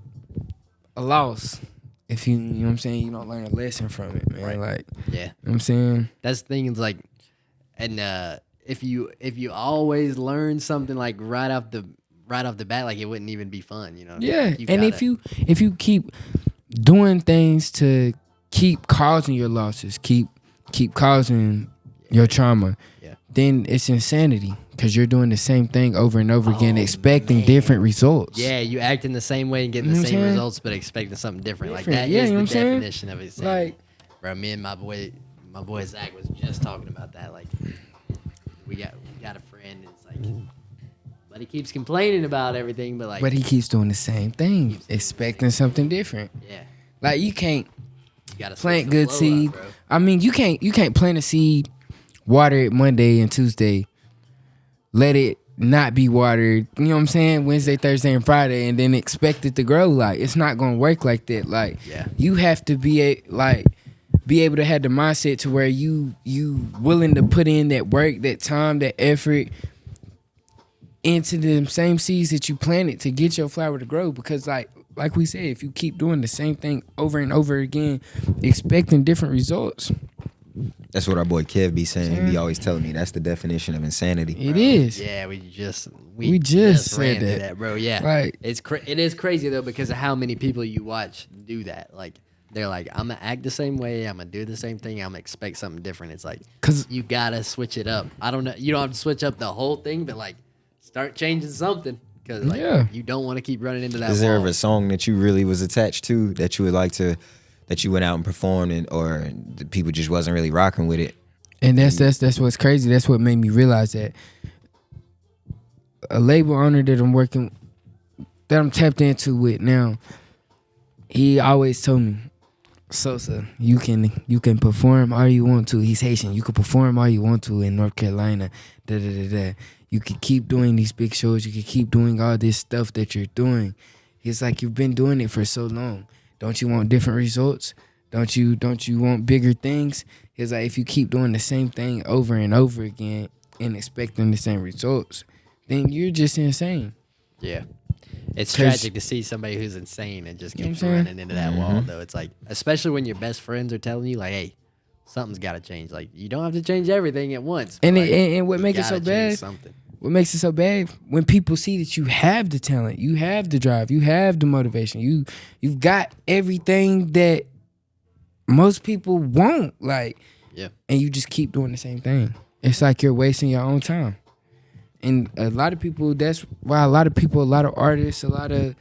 loss if you know what I'm saying, you don't learn a lesson from it, man.
Right.
Like,
Yeah.
you know what I'm saying?
That's the thing is like, and if you always learn something like right off the bat, like it wouldn't even be fun, you know?
Yeah.
Like,
And if you keep doing things to keep causing your losses, keep causing your trauma,
Yeah.
then it's insanity because you're doing the same thing over and over again, expecting different results.
Yeah, you acting the same way and getting
You know
the
what I'm
same
saying?
results, but expecting something different. Like
Different.
that
Yeah,
is
you know
the
what I'm saying?
definition of insanity.
Like,
Bro, me and my boy Zach was just talking about that. Like, we got a friend. It's like, but he keeps complaining about everything. But like,
but he keeps doing the same thing, expecting something different.
yeah,
Like, you can't
you gotta
plant
switch the
good
flow
seed.
up, bro.
I mean, you can't plant a seed, water it Monday and Tuesday, let it not be watered, you know what I'm saying, Wednesday, Thursday, and Friday, and then expect it to grow. Like, it's not gonna work like that. Like,
Yeah.
you have to be able to have the mindset to where you willing to put in that work, that time, that effort into the same seeds that you planted to get your flower to grow. Because like we said, if you keep doing the same thing over and over again, expecting different results,
That's what our boy Kev be saying. He be always telling me that's the definition of insanity.
it is.
Yeah, we just
just
ran
said
through
that.
bro. Yeah,
Like-
it is crazy though because of how many people you watch do that. Like, they're like, I'm gonna act the same way. I'm gonna do the same thing. I'm gonna expect something different. It's like,
'Cause-
you gotta switch it up. I don't know. You don't have to switch up the whole thing, but like, start changing something because like
Yeah.
you don't want to keep running into that.
Is there
wall.
ever a song that you really was attached to that you would like to, that you went out and performed, and or the people just wasn't really rocking with it?
And that's what's crazy. That's what made me realize that a label owner that I'm tapped into with now, he always told me, Sosa, you can perform all you want to. He's Haitian. You can perform all you want to in North Carolina. Da da da da. You can keep doing these big shows. You can keep doing all this stuff that you're doing. It's like you've been doing it for so long. Don't you want different results? Don't you want bigger things? It's like if you keep doing the same thing over and over again and expecting the same results, then you're just insane.
Yeah. It's
'Cause-
tragic to see somebody who's insane and just
You know
keeps
what I'm saying?
running into that wall, though. It's like, especially when your best friends are telling you, like, hey, something's got to change. Like, you don't have to change everything at once. but,
And
like,
and what
you
makes it
gotta
so
change
bad?
Something.
What makes it so bad? When people see that you have the talent, you have the drive, you have the motivation, you've got everything that most people want, like,
Yeah.
and you just keep doing the same thing. It's like you're wasting your own time. And a lot of people, that's why a lot of artists, a lot of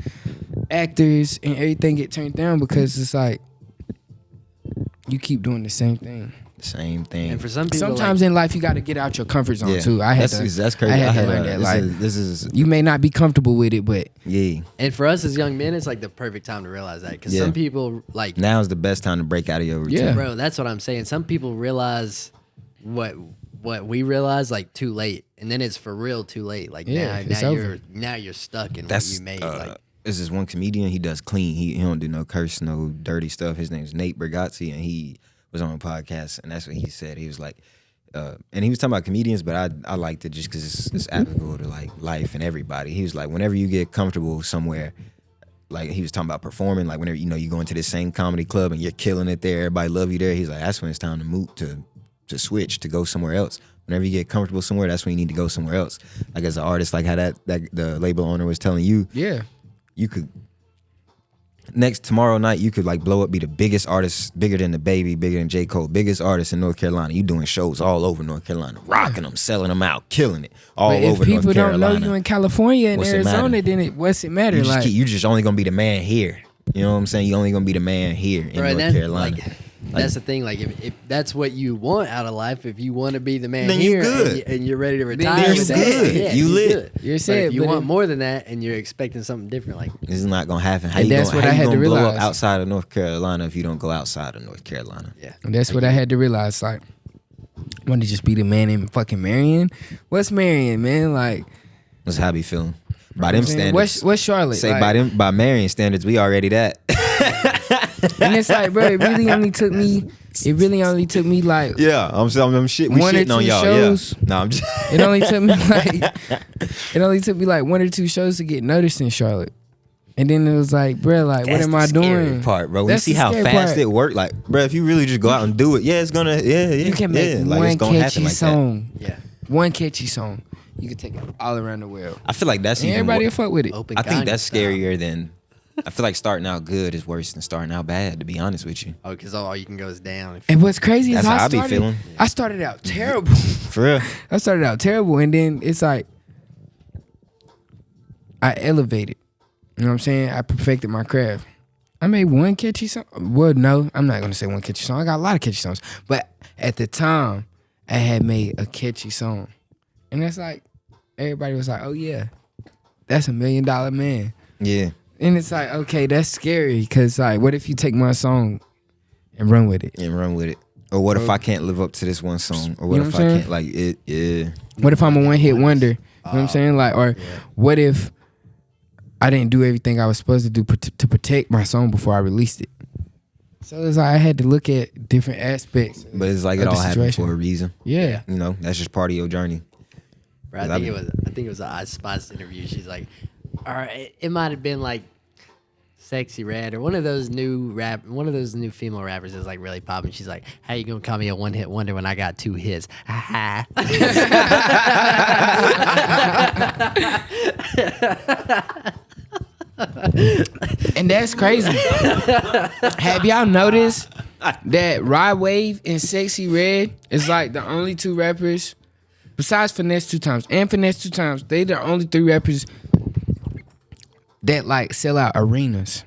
actors and everything get turned down because it's like you keep doing the same thing.
Same thing.
And for some people,
Sometimes in life you got to get out your comfort zone
yeah,
too.
that's crazy.
I had to learn that. Like,
this is
you may not be comfortable with it, but
yeah.
and for us as young men, it's like the perfect time to realize that. Because
Yeah.
some people, like,
Now's the best time to break out of your routine.
Yeah.
bro, that's what I'm saying. Some people realize what we realized like too late, and then it's for real too late. Like
Yeah, it's
now
over.
you're stuck in
That's
what you made.
There's this one comedian. He does clean. He don't do no curse, no dirty stuff. His name's Nate Bergazzi, and he was on a podcast, and that's what he said. He was like, and he was talking about comedians, but I liked it just because it's applicable to like life and everybody. He was like, whenever you get comfortable somewhere, like he was talking about performing, like whenever you go into the same comedy club and you're killing it there, everybody love you there. He's like, that's when it's time to move to switch to go somewhere else. Whenever you get comfortable somewhere, that's when you need to go somewhere else. Like as an artist, like how that the label owner was telling you,
Yeah.
you could tomorrow night you could like blow up, be the biggest artist, bigger than the Baby, bigger than J. Cole, biggest artist in North Carolina. You doing shows all over North Carolina, rocking them, selling them out, killing it all
But
over
if
North
people
Carolina.
don't know you in California and
What's it
Arizona,
matter?
then what's it matter?
You just only gonna be the man here. You know what I'm saying? You only gonna be the man here in
Bro,
North Carolina.
That's the thing. Like, if that's what you want out of life, if you want to be the man
Then you
here
good.
and you're ready to retire,
you're
with that,
good.
yeah,
You
you're
lit.
good.
You're
But
set,
if you
but
want
if-
more than that and you're expecting something different, like
This is not gonna happen. How
And
you
that's
gonna,
what
how
I
you
had to
gonna blow up
realize.
outside of North Carolina if you don't go outside of North Carolina?
yeah,
And that's what I had to realize. Like, I want to just be the man in fucking Marion. What's Marion, man? Like,
What's Hobby feeling? By them
I'm saying,
standards.
what's Charlotte?
Say
Like,
by Marion standards, we already that.
and it's like, bro, it really only took me like,
Yeah, I'm shit. We
One or
shitting on
two
y'all.
shows.
Yeah. No, I'm just.
it only took me like one or two shows to get noticed in Charlotte. And then it was like, bro, like, what
That's
am
the
I
scary
doing?
part, bro. When you
That's
see
the
how
scary
fast
part.
it worked, like, bro, if you really just go out and do it, yeah, it's gonna, yeah.
You can make
yeah, like,
one
it's gonna happen
catchy
like that.
song.
yeah,
One catchy song. You can take it all around the world.
I feel like that's
And
even.
everybody will
wor-
fuck with it.
open.
I think
Kanye
that's
style.
scarier than. I feel like starting out good is worse than starting out bad. To be honest with you,
Oh, because all you can go is down. If
And what's crazy
That's
is
how I be feeling.
I started out terrible.
for real.
I started out terrible, and then it's like I elevated. You know what I'm saying? I perfected my craft. I made one catchy song. Well, no, I'm not gonna say one catchy song. I got a lot of catchy songs, but at the time, I had made a catchy song, and that's like everybody was like, "Oh yeah, that's $1 million man."
Yeah,
And it's like, okay, that's scary because like, what if you take my song and run with it?
and run with it. Or what if I can't live up to this one song? Or what
You know
if
what
I
I'm
can't like it? Yeah,
What if I'm a one hit wonder? You know what I'm saying? Like, or what if I didn't do everything I was supposed to do to protect my song before I released it? So it's like I had to look at different aspects.
but it's like it
Of the
all happened
situation.
for a reason.
Yeah.
You know, that's just part of your journey.
Bro, I think it was an iSpots interview. She's like, all right, it might have been like Sexy Red or one of those new female rappers is like really popping. She's like, how you gonna call me a one hit wonder when I got 2 hits? Ha
And that's crazy. Have y'all noticed that Rod Wave and Sexy Red is like the only 2 rappers besides Finesse 2 Times and Finesse 2 Times, they the only 3 rappers that like sell out arenas.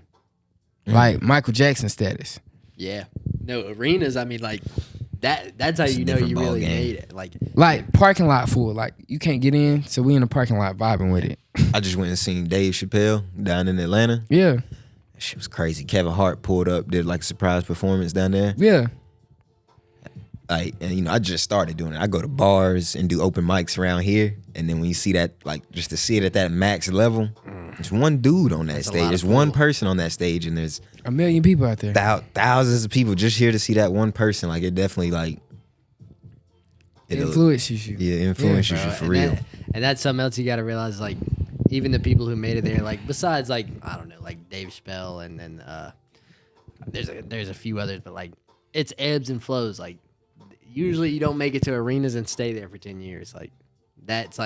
Like Michael Jackson status.
Yeah. No, arenas, I mean, like, that's how
It's a
you know
different
you
ball
really
game.
made it.
Like parking lot full. Like you can't get in, so we in the parking lot vibing with it.
I just went and seen Dave Chappelle down in Atlanta.
Yeah.
That shit was crazy. Kevin Hart pulled up, did like a surprise performance down there.
Yeah.
Like, and you know, I just started doing it. I go to bars and do open mics around here, and then when you see that, like, just to see it at that max level, there's one dude on that
That's a
stage.
lot of
There's one
people.
person on that stage, and there's
1 million people out there.
thousands of people just here to see that one person. Like, it definitely like
It
it'll-
influences you.
Yeah, it influences
Bro,
you for
and
real.
And that's something else you got to realize. Like, even the people who made it there, like besides like I don't know, like Dave Chappelle, and then there's a few others, but like it's ebbs and flows. Like usually you don't make it to arenas and stay there for 10 years. Like that's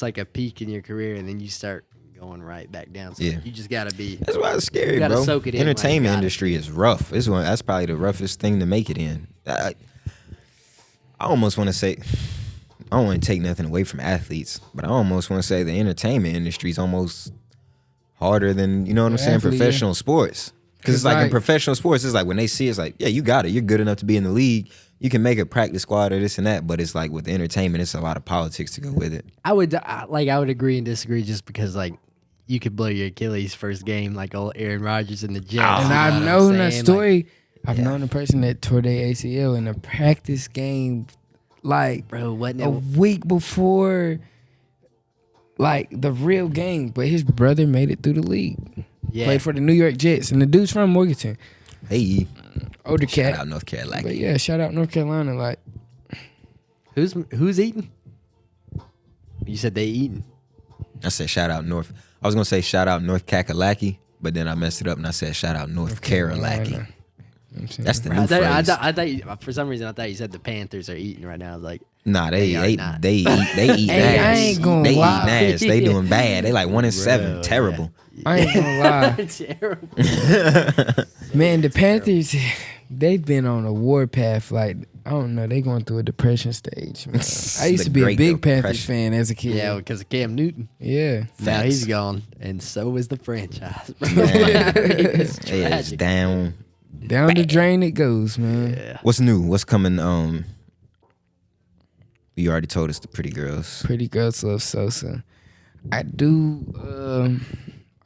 like a peak in your career, and then you start going right back down. So
Yeah.
you just gotta be.
That's why it's scary,
You gotta
bro.
soak it in, like,
Entertainment
got it.
industry is rough. That's probably the roughest thing to make it in. I almost want to say, I don't want to take nothing away from athletes, but I almost want to say the entertainment industry is almost harder than, you know what I'm
The
saying,
athlete, yeah.
professional sports. Because it's like in
like-
professional sports, it's like when they see it, it's like, yeah, you got it. You're good enough to be in the league. You can make a practice squad or this and that, but it's like with entertainment, it's a lot of politics to go with it.
I would agree and disagree just because like you could blow your Achilles first game like old Aaron Rodgers in the Jets.
And
you
I've
know what I'm
known that
saying?
story. I've
Yeah.
known a person that tore their ACL in a practice game like
Bro, wasn't
a
it?
week before like the real game, but his brother made it through the league.
Yeah.
Played for the New York Jets, and the dude's from Morganton.
Hey,
Older
shout
cat.
out North Carolina.
But yeah, shout out North Carolina. Like,
Who's eating? You said they eating.
I said shout out North. I was gonna say shout out North Kakalaki, but then I messed it up and I said shout out North Carolina.
You know what I'm saying?
That's the new
I
phrase.
thought you, for some reason I thought you said the Panthers are eating right now. I was like,
Nah,
They are
they
not.
eat
Hey, I
ass.
ain't gonna
They
lie.
eating ass. They doing bad. They like 1-7.
Bro,
Terrible.
I ain't gonna lie.
terrible.
Man, the Panthers, they've been on a war path. Like, I don't know, they going through a depression stage, man. I used
The
to be a
Great
big Panthers
Depression.
fan as a kid.
Yeah, because of Cam Newton.
Yeah.
Now
Facts.
he's gone, and so is the franchise. Bro.
Man.
It's
They is
tragic.
down.
Down the drain it goes, man.
Yeah.
What's new? What's coming? You already told us the pretty girls.
Pretty girls love Sosa. I do.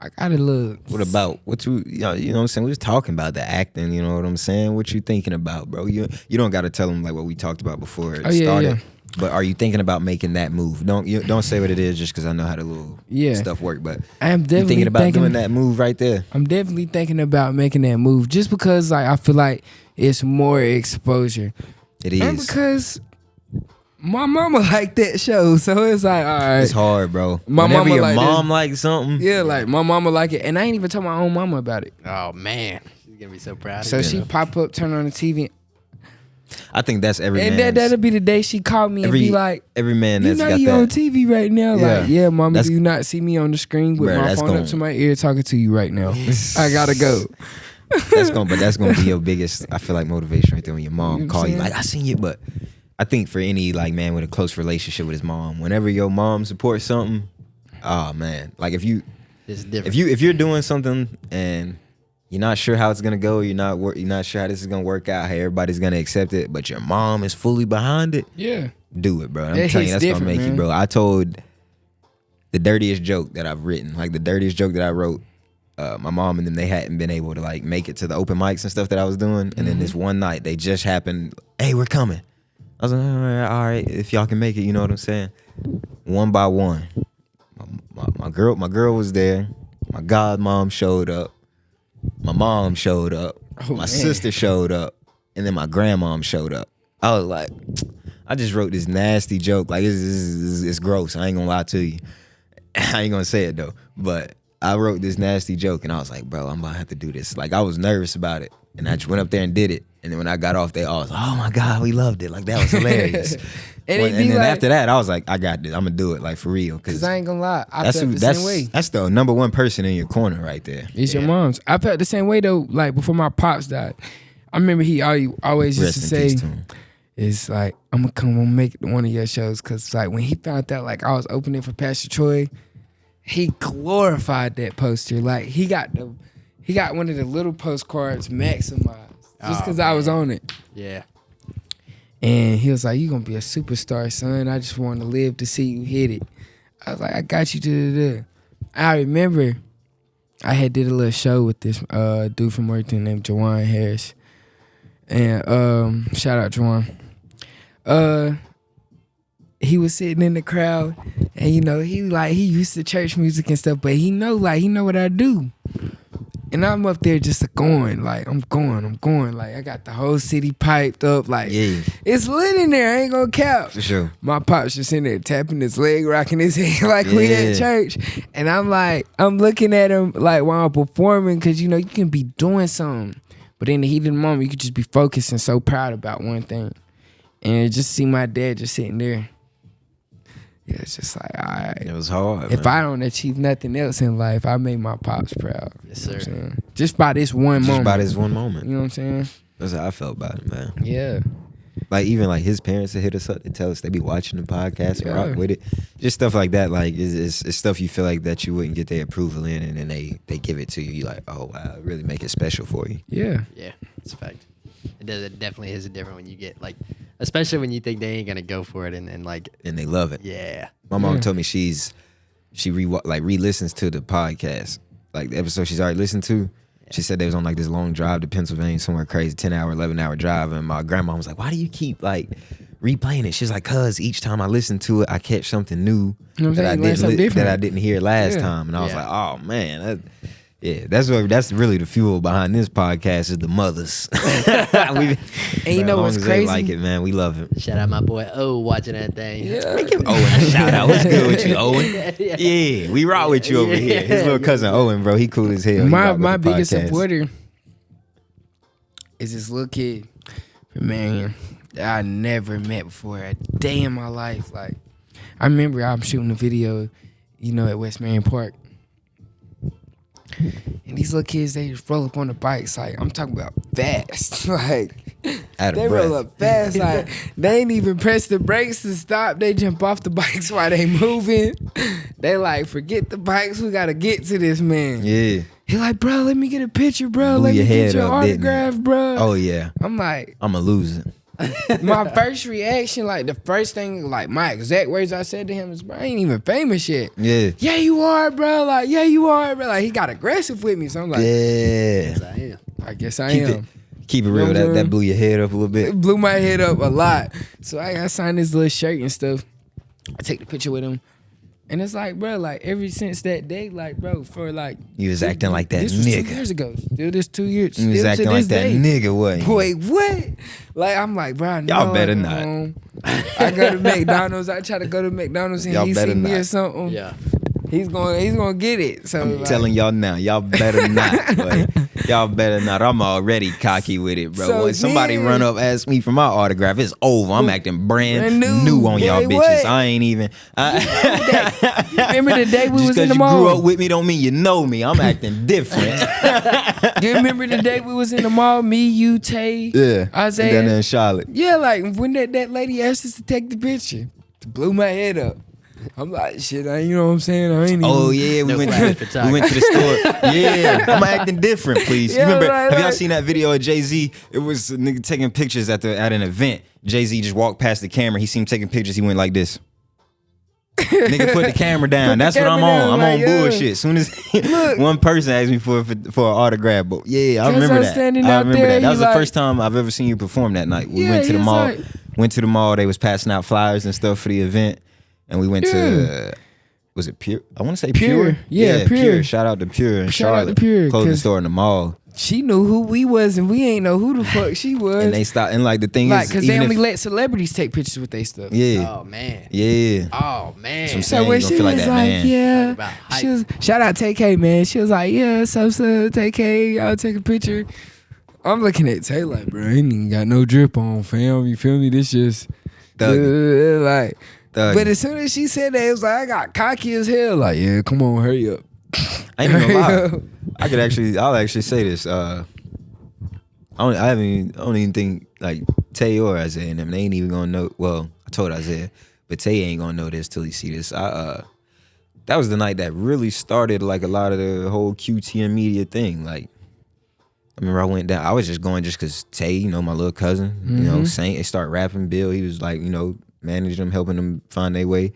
I gotta look.
What about what you know what I'm saying? We was talking about the acting. You know what I'm saying? What you thinking about, bro? You don't got to tell them like what we talked about before it started.
Yeah.
But are you thinking about making that move? Don't say what it is just because I know how the little stuff work. But
I am
you
definitely
thinking about doing that move right there?
I'm definitely thinking about making that move just because like I feel like it's more exposure.
It
And
is.
because my mama liked that show, so it's like, all right.
It's hard, bro.
My
Whenever
mama
your
like
mom likes something,
Yeah, like my mama like it, and I ain't even told my own mama about it.
Oh man, she's gonna be so proud.
So
of you.
she pop up, turn on the TV,
I think that's every
and
man's.
that'll be the day she called me and be like,
every man
"You
that's
know
got
you on
that.
TV right now?"
Yeah.
Like, yeah, mama,
That's-
do you not see me on the screen with
Bruh,
my
that's
phone
gon-
up to my ear talking to you right now? I gotta go.
That's gonna be your biggest. I feel like motivation right there when your mom
You know what
call
I'm
you
saying?
like, I seen you, but I think for any like man with a close relationship with his mom, whenever your mom supports something, oh man, like if
It's different.
if you're doing something and you're not sure how it's gonna go, you're not sure how this is gonna work out, how everybody's gonna accept it, but your mom is fully behind it,
Yeah,
do it, bro. I'm
That
telling you,
hits
that's gonna
different,
make you,
man.
bro. I told the dirtiest joke that I've written, like the dirtiest joke that I wrote. My mom and them, they hadn't been able to like make it to the open mics and stuff that I was doing, and then this one night they just happened. Hey, we're coming. I was like, all right, if y'all can make it, you know what I'm saying. One by one, my girl was there. My godmom showed up. My mom showed up.
Oh,
My
man.
sister showed up, and then my grandmom showed up. I was like, I just wrote this nasty joke. Like it's gross. I ain't gonna lie to you. I ain't gonna say it though, but I wrote this nasty joke, and I was like, bro, I'm about to have to do this. Like I was nervous about it, and I just went up there and did it. And then when I got off, they all was like, oh my god, we loved it. Like that was hilarious.
And
and
it be
then
like-
after that, I was like, I got this. I'm gonna do it like for real,
cause
cause
I ain't gonna lie, I
that's
felt
who,
the same way.
that's the number one person in your corner right there.
It's your mom's. I felt the same way though. Like before my pops died, I remember he always used
Rest
to
in
say,
peace to him.
"It's like I'm gonna come and make one of your shows." Cause like when he found out like I was opening for Pastor Troy, he glorified that poster. Like he got one of the little postcards maximized just
Oh,
cause I was on it.
yeah.
And he was like, "You gonna be a superstar, son. I just want to live to see you hit it." I was like, "I got you." Da-da-da. I remember I had did a little show with this dude from Worthington named Jawan Harris. And shout out Jawan. He was sitting in the crowd, and you know, he used to church music and stuff, but he know what I do. And I'm up there just going, like, I'm going. Like, I got the whole city piped up. Like,
Yeah.
it's lit in there. I ain't gonna cap.
For sure.
My pop's just in there tapping his leg, rocking his head like we
Yeah.
at church. And I'm like, I'm looking at him like while I'm performing, because, you know, you can be doing something. But in the heat of the moment, you could just be focused and so proud about one thing. And just see my dad just sitting there. Yeah, it's just like, all right.
It was hard.
If
man.
I don't achieve nothing else in life, I made my pops proud.
Yes,
You know what I'm
sir.
saying? Just by this one
just
moment.
by this one moment,
You know what I'm saying?
that's how I felt about it, man.
Yeah.
Like even like his parents would hit us up to tell us they be watching the podcast and
Yeah.
rock with it, just stuff like that. Like it's stuff you feel like that you wouldn't get their approval in, and then they give it to you. You like, oh wow, it really make it special for you.
Yeah.
Yeah, it's a fact. It definitely is different when you get like, especially when you think they ain't gonna go for it, and like,
And they love it.
yeah,
My mom
Yeah.
told me she re-listens to the podcast, like the episode she's already listened to. She said they was on like this long drive to Pennsylvania, somewhere crazy, 10-hour, 11-hour drive, and my grandma was like, "Why do you keep like replaying it. She's like, cuz each time I listen to it, I catch something new
You know what I'm
that
saying?
that I didn't hear last time. And I was
Yeah.
like, oh man, that's really the fuel behind this podcast is the mothers.
And you know
as long
what's
as
crazy?
They like it, man. We love it.
Shout out my boy O watching that thing.
Yeah.
Give Owen a shout out. What's good with you, Owen? Yeah, we rock with you over here. His little cousin Owen, bro, he cool as hell. He rock with
My
the
biggest
podcast.
supporter is this little kid, man, that I never met before a day in my life. Like, I remember I'm shooting a video, at West Marion Park. And these little kids, they just roll up on the bikes. Like, I'm talking about fast. Like,
Out of
they
breath.
roll up fast. Like, they ain't even press the brakes to stop. They jump off the bikes while they moving. They like, forget the bikes. We got to get to this man.
Yeah.
He like, bro, let me get a picture, bro.
Blew
Let
your
me
head
get your
up, didn't it?
autograph, bro.
Oh yeah.
I'm like,
I'm a loser.
my first reaction, like the first thing, like my exact words I said to him is, bro, I ain't even famous yet.
Yeah.
Yeah, you are, bro. Like, yeah, you are, bro. Like, he got aggressive with me. So I'm like,
Yeah.
Yes, I am.
I guess I
Keep
am.
it keep it real.
You know what I'm
That
saying?
blew your head up a little bit.
It blew my head up a lot. So I signed this little shirt and stuff. I take the picture with him. And it's like, bro, like ever since that day, like, bro, for like
You was acting like that
this was 2
nigga.
years ago. Still this 2 years.
You was
still
acting
to
like
this
that
day.
nigga, wasn't you?
Wait, what? Like, I'm like, bro, I
Y'all
know
better
I'm
not.
home. I go to McDonald's. I try to go to McDonald's and
Y'all
he
better
see me
not.
or something.
Yeah.
He's gonna get it. So
I'm
like,
telling y'all now, y'all better not. Boy. Y'all better not. I'm already cocky with it, bro.
So
When somebody
then-
run up, ask me for my autograph, it's over. I'm acting brand
brand
new
new.
on y'all
Yeah,
bitches.
what?
I ain't even.
remember the day we
Just
was in
because
the
you
mall?
grew up with me don't mean you know me. I'm acting different.
You remember the day we was in the mall? Me, you, Tay,
Yeah.
Isaiah.
Down there in Charlotte.
Yeah, like when that lady asked us to take the picture, it blew my head up. I'm like, shit, you know what I'm saying? I ain't even.
Oh yeah,
No flash
we went to the store. Yeah, I'm acting different, please.
Yeah,
you remember?
right,
Have y'all
right.
seen that video of Jay-Z? It was a nigga taking pictures at an event. Jay-Z just walked past the camera. He seen him taking pictures. He went like this. Nigga put the camera down.
Put the
That's what I'm
camera
on.
down,
I'm
like,
on
yeah.
bullshit. Soon as
Look.
one person asked me for an autograph, but yeah, I
'Cause
remember
I'm
that.
standing
I
out
remember
there,
that. That
he
was the
like-
first time I've ever seen you perform that night. We
Yeah,
went to the
he was
mall.
like-
Went to the mall. They was passing out flyers and stuff for the event, and we went to. Was it Pure? I want to say Pure.
Pure. Yeah, Pure.
Shout out to Pure and
Shout out to
Charlotte.
Pure,
Closed the
'cause-
store in the mall,
She knew who we was, and we ain't know who the fuck she was.
and they stopped. And like the thing
like,
is,
cause they
even
only
if-
let celebrities take pictures with their stuff.
yeah,
Oh man.
yeah.
Oh man.
Some
So
saying
when
you
she
gonna feel like
was
that,
like,
man.
yeah,
Talk about hype.
she was shout out TK, man. She was like, yeah, Sosa, TK, y'all take a picture. I'm looking at Tay like, bro, I ain't even got no drip on, fam. You feel me? This just like.
Thug.
But as soon as she said that, it was like I got cocky as hell. Like, yeah, come on, hurry up.
I ain't even gonna
Hurry
lie.
up.
I'll actually say this. I don't even think like Tay or Isaiah and them, they ain't even gonna know. Well, I told Isaiah, but Tay ain't gonna know this till he see this. That was the night that really started like a lot of the whole QTM media thing. Like, I remember I went down. I was just going just cause Tay, my little cousin, Saint, they start rapping. Bill, he was like, managing them, helping them find their way.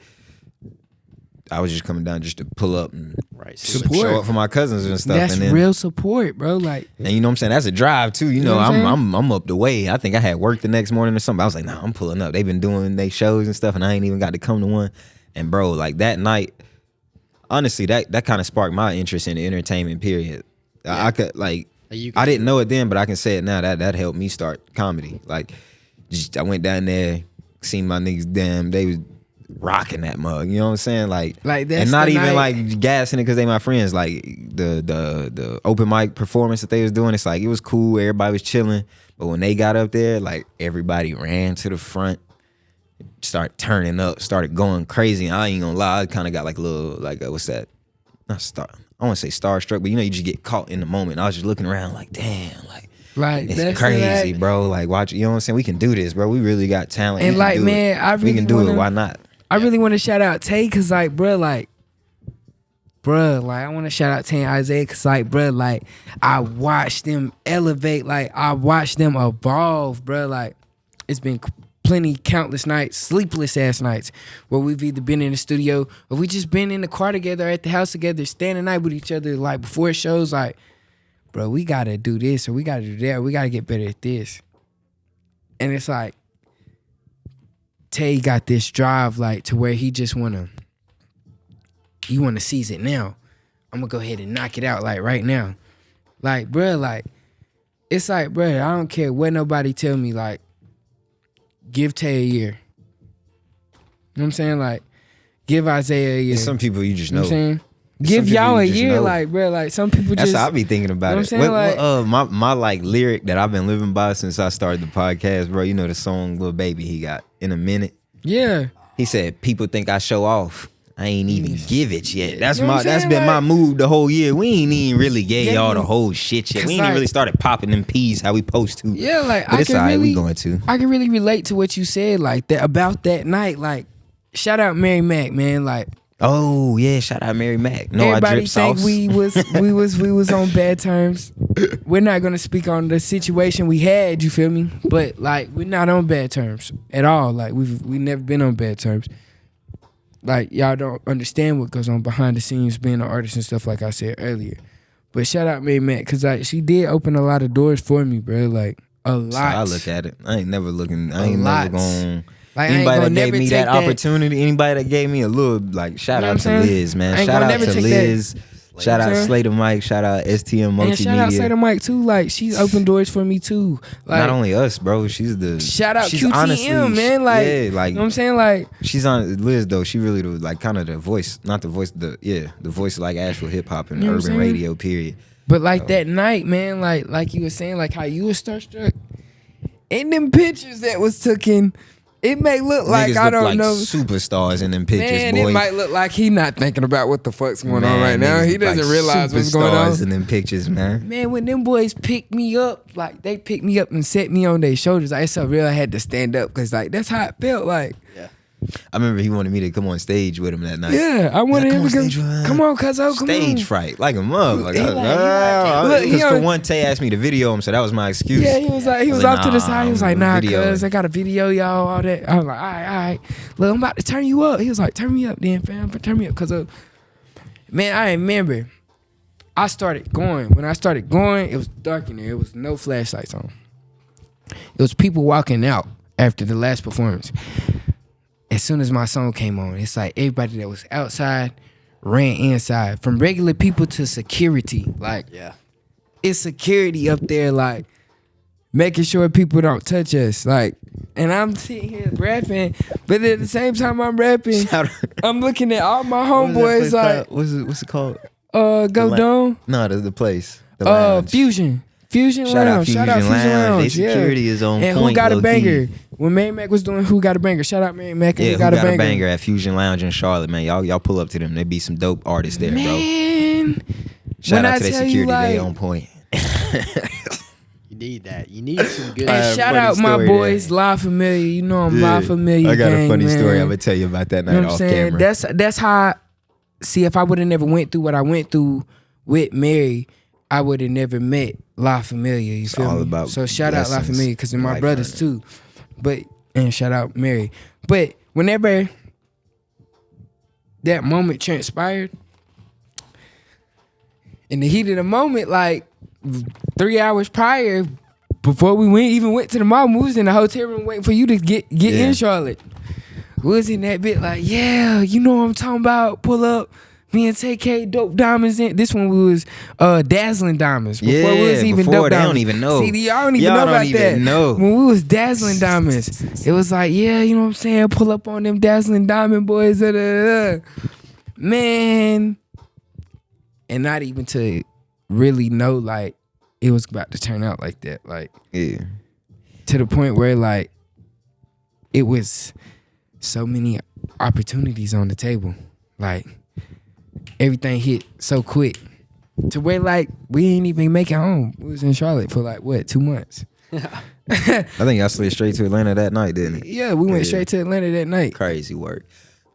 I was just coming down just to pull up and
Right.
Support.
show up for my cousins and stuff.
That's
and then,
real support, bro. Like,
and you know what I'm saying? That's a drive too.
know what I'm saying?
I'm up the way. I think I had work the next morning or something. I was like, nah, I'm pulling up. They've been doing their shows and stuff, and I ain't even got to come to one. And bro, like that night, honestly, that kind of sparked my interest in the entertainment period. I could like, I didn't know it then, but I can say it now. That helped me start comedy. Like, I went down there, seen my niggas. Damn, they was rocking that mug. You know what I'm saying? Like
that's
and not
the
even
night.
like gassing it because they my friends. Like the open mic performance that they was doing, it's like it was cool. Everybody was chilling, but when they got up there, like everybody ran to the front, started turning up, started going crazy. And I ain't gonna lie, I kind of got like a little like what's that? Not star. I want to say starstruck, but you just get caught in the moment. I was just looking around like, damn, like it's
that's
crazy,
like,
bro. Like watch, you know what I'm saying? We can do this, bro. We really got talent.
And
We can
like,
do
man,
it.
I
we
really
can do
wanna-
it. Why not?
I really want to shout out Tay, cause like, bruh, like I want to shout out Tay and Isaiah, cause like, bruh, like I watched them elevate, like I watched them evolve, bruh. Like it's been plenty, countless nights, sleepless ass nights, where we've either been in the studio or we just been in the car together, at the house together, staying the night with each other, like before shows, like, bro, we gotta do this or we gotta do that, or we gotta get better at this. And it's like, Tay got this drive like to where he just wanna seize it now. I'm gonna go ahead and knock it out like right now. Like, bruh, like, it's like, bruh, I don't care what nobody tell me, like, give Tay a year. You know what I'm saying? Like, give Isaiah a year.
There's some people you just
You
know.
know what I'm saying?
Some
Give
people
y'all
you
a
just
year,
know.
like, bruh, like, some people
That's
just.
how I be thinking about
You know
it.
what I'm saying?
My like lyric that I've been living by since I started the podcast, bro. You know the song "Lil Baby" he got in a minute.
Yeah.
He said, "People think I show off. I ain't even give it yet." That's
You know what I'm
that's
saying?
been my
Like-
mood the whole year. We ain't even really gave
Yeah,
y'all the
man.
whole shit yet.
'Cause
We ain't even
like-
really started popping them peas how we supposed to.
Yeah, like,
but
I
it's
can
alright.
really,
We going to.
I can really relate to what you said, like, that about that night. Like, shout out Mary Mac, man. Like,
Oh yeah, shout out Mary Mac. No, I
everybody
drip
think
sauce.
we was on bad terms. We're not gonna speak on the situation we had. You feel me? But like, we're not on bad terms at all. Like, we never been on bad terms. Like, y'all don't understand what goes on behind the scenes being an artist and stuff, like I said earlier. But shout out Mary Mac, cause like, she did open a lot of doors for me, bro. Like, a lot.
So I look at it. I ain't never looking. I
A
ain't
lot.
never going.
Like, I ain't
Anybody
gonna
that gave
never
me
take
that opportunity, anybody that gave me a little like shout
You know
out
what
to
I'm saying?
Liz, man.
I ain't
Shout
gonna
out
never
to
take that.
Liz. Shout
You know what I'm
out
saying?
Slater Mike. Shout out STM
And
Multimedia.
shout out Slater Mike too. Like, she's opened doors for me too. Like,
Not only us, bro. She's the
shout out
she's
QTM,
honestly,
man. Like,
yeah, like
you know what I'm saying? Like,
she's on Liz though. She really was like kind of the voice, not the voice, the voice of, like actual hip hop and
You know what I'm
urban
saying?
radio. Period.
but like that night, man, like you were saying, like how you were starstruck. In them pictures that was taken, it may look like
Niggas
I
look
don't
like
know.
superstars in them pictures,
Man,
boy.
it might look like he not thinking about what the fuck's going on right now.
niggas
He
look like
doesn't realize what's going on.
superstars in them pictures, man.
Man, when them boys picked me up, like they picked me up and set me on their shoulders, like, it's so real. I had to stand up because like that's how it felt. Like,
I remember he wanted me to come on stage with him that night.
yeah, I wanted
Come
him
on
to
stage,
come on, cuzzo, come
Stage
on.
fright, like a motherfucker.
He like- look, he
Because for
on-
one, Tay asked me to video him, so that was my excuse.
Yeah, he was like, he
I
was
like,
off to the side. He was like, nah,
video
cuz
it.
I got a video, y'all, all that. I was like, all right. Look, I'm about to turn you up. He was like, turn me up then, fam. Turn me up. Cause man, I remember I started going. When I started going, it was dark in there. It was no flashlights on. It was people walking out after the last performance. As soon as my song came on, it's like everybody that was outside ran inside. From regular people to security. Like,
Yeah.
it's security up there, like making sure people don't touch us. Like, and I'm sitting here rapping, but at the same time I'm rapping,
Shout out-
I'm looking at all my
What is that
homeboys
place
like,
called? What's it called?
go
La-
down,
No, the place. The lounge.
Fusion
Shout out
Lounge.
Fusion
Shout out Fusion
Lounge. Their
yeah.
security is on
And
point,
Who Got a
low-key.
Banger? When Mary Mac was doing Who Got a Banger, shout out Mary Mac and
Yeah,
Who Got a Banger.
banger at Fusion Lounge in Charlotte, man. Y'all pull up to them. They be some dope artists there, bro.
Man,
Shout
when
out
I
to their
tell
security.
you,
They
like,
on point.
You need that. You need some good.
and shout
funny
out my
story
boys,
there.
La Familia. You know I'm La
Yeah.
Familia.
I got
gang,
a funny story
man.
I'm gonna tell you about that night
You know what I'm
off
saying?
camera.
That's how. See, if I would have never went through what I went through with Mary, I would have never met La Familia. You feel
all
me?
about
So shout out La
lessons,
Familia because they're my
life
brothers
learning.
too. But and shout out Mary. But whenever that moment transpired, in the heat of the moment, like 3 hours prior, before we went to the mall, we was in the hotel room waiting for you to get
Yeah.
in Charlotte. We was in that bit like, yeah, you know what I'm talking about. Pull up. Me and TK dope diamonds in. This one we was dazzling diamonds. Before we was even
before
dope
they
diamonds.
don't even know.
See, y'all don't even
Y'all
know
don't
about
even
that.
know.
When we was dazzling diamonds, it was like, yeah, you know what I'm saying? Pull up on them dazzling diamond boys. Da, da, da. Man. And not even to really know like it was about to turn out like that. Like
Yeah.
to the point where like it was so many opportunities on the table. Like everything hit so quick to where like we ain't even make it home. We was in Charlotte for like what, 2 months.
I think y'all slid straight to Atlanta that night, didn't it?
Yeah, we went
Yeah.
straight to Atlanta that night.
Crazy work.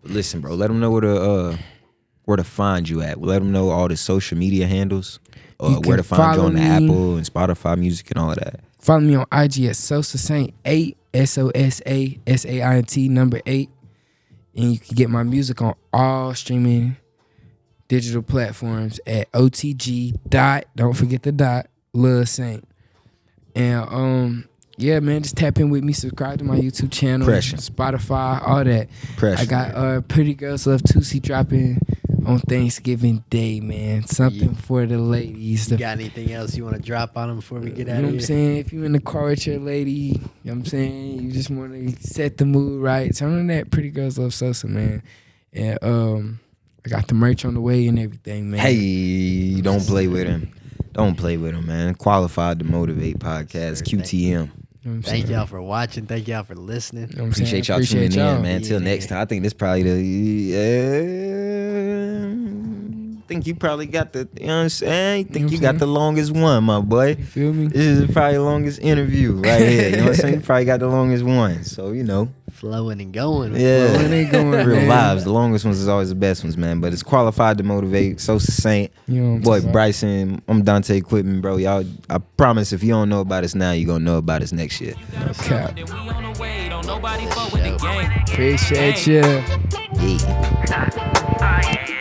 But listen, bro, let them know where to find you at. Let them know all the social media handles.
You
Where
can
to find you
follow
on the
me.
Apple and Spotify music and all of that.
Follow me on IG at Sosa Saint 8 SOSASAINT number 8, and you can get my music on all streaming digital platforms at OTG dot. Don't forget the dot. Lil Saint. And yeah, man, just tap in with me. Subscribe to my YouTube channel,
Pressure.
Spotify, all that.
Pressure.
I got Pretty Girls Love Tusi dropping on Thanksgiving Day, man. Something for the ladies.
You got anything else you want to drop on them before we get
You
out
know
of
what I'm
here?
saying? If you in the car with your lady, you know what I'm saying? You just want to set the mood right. Turn on that Pretty Girls Love Sosa, man. And I got the merch on the way and everything, man.
Hey, don't play with him. Don't play with him, man. Qualified to Motivate podcast, QTM.
You know what I'm
Thank
saying?
y'all for watching. Thank y'all for listening.
You know what I'm saying?
Appreciate y'all
Appreciate
tuning
y'all.
in, man. Until
Yeah.
next time. I think this probably I think you probably got the, you know what I'm saying? I think you got the longest one, my boy.
You feel me?
This is probably the longest interview right here. You know what I'm saying? You probably got the longest one. So, you know.
Flowing and going.
Yeah.
Flowing and going,
Real
man.
vibes. The longest ones is always the best ones, man. But it's Qualified to Motivate. Sosa Saint.
You know what I'm
Boy,
talking about?
Bryson. I'm Dante Equipment, bro. Y'all, I promise if you don't know about us now, you're going to know about us next year.
No cap.
Then we on the way, don't nobody fuck with the game.
Appreciate you.
Yeah.
Oh, yeah.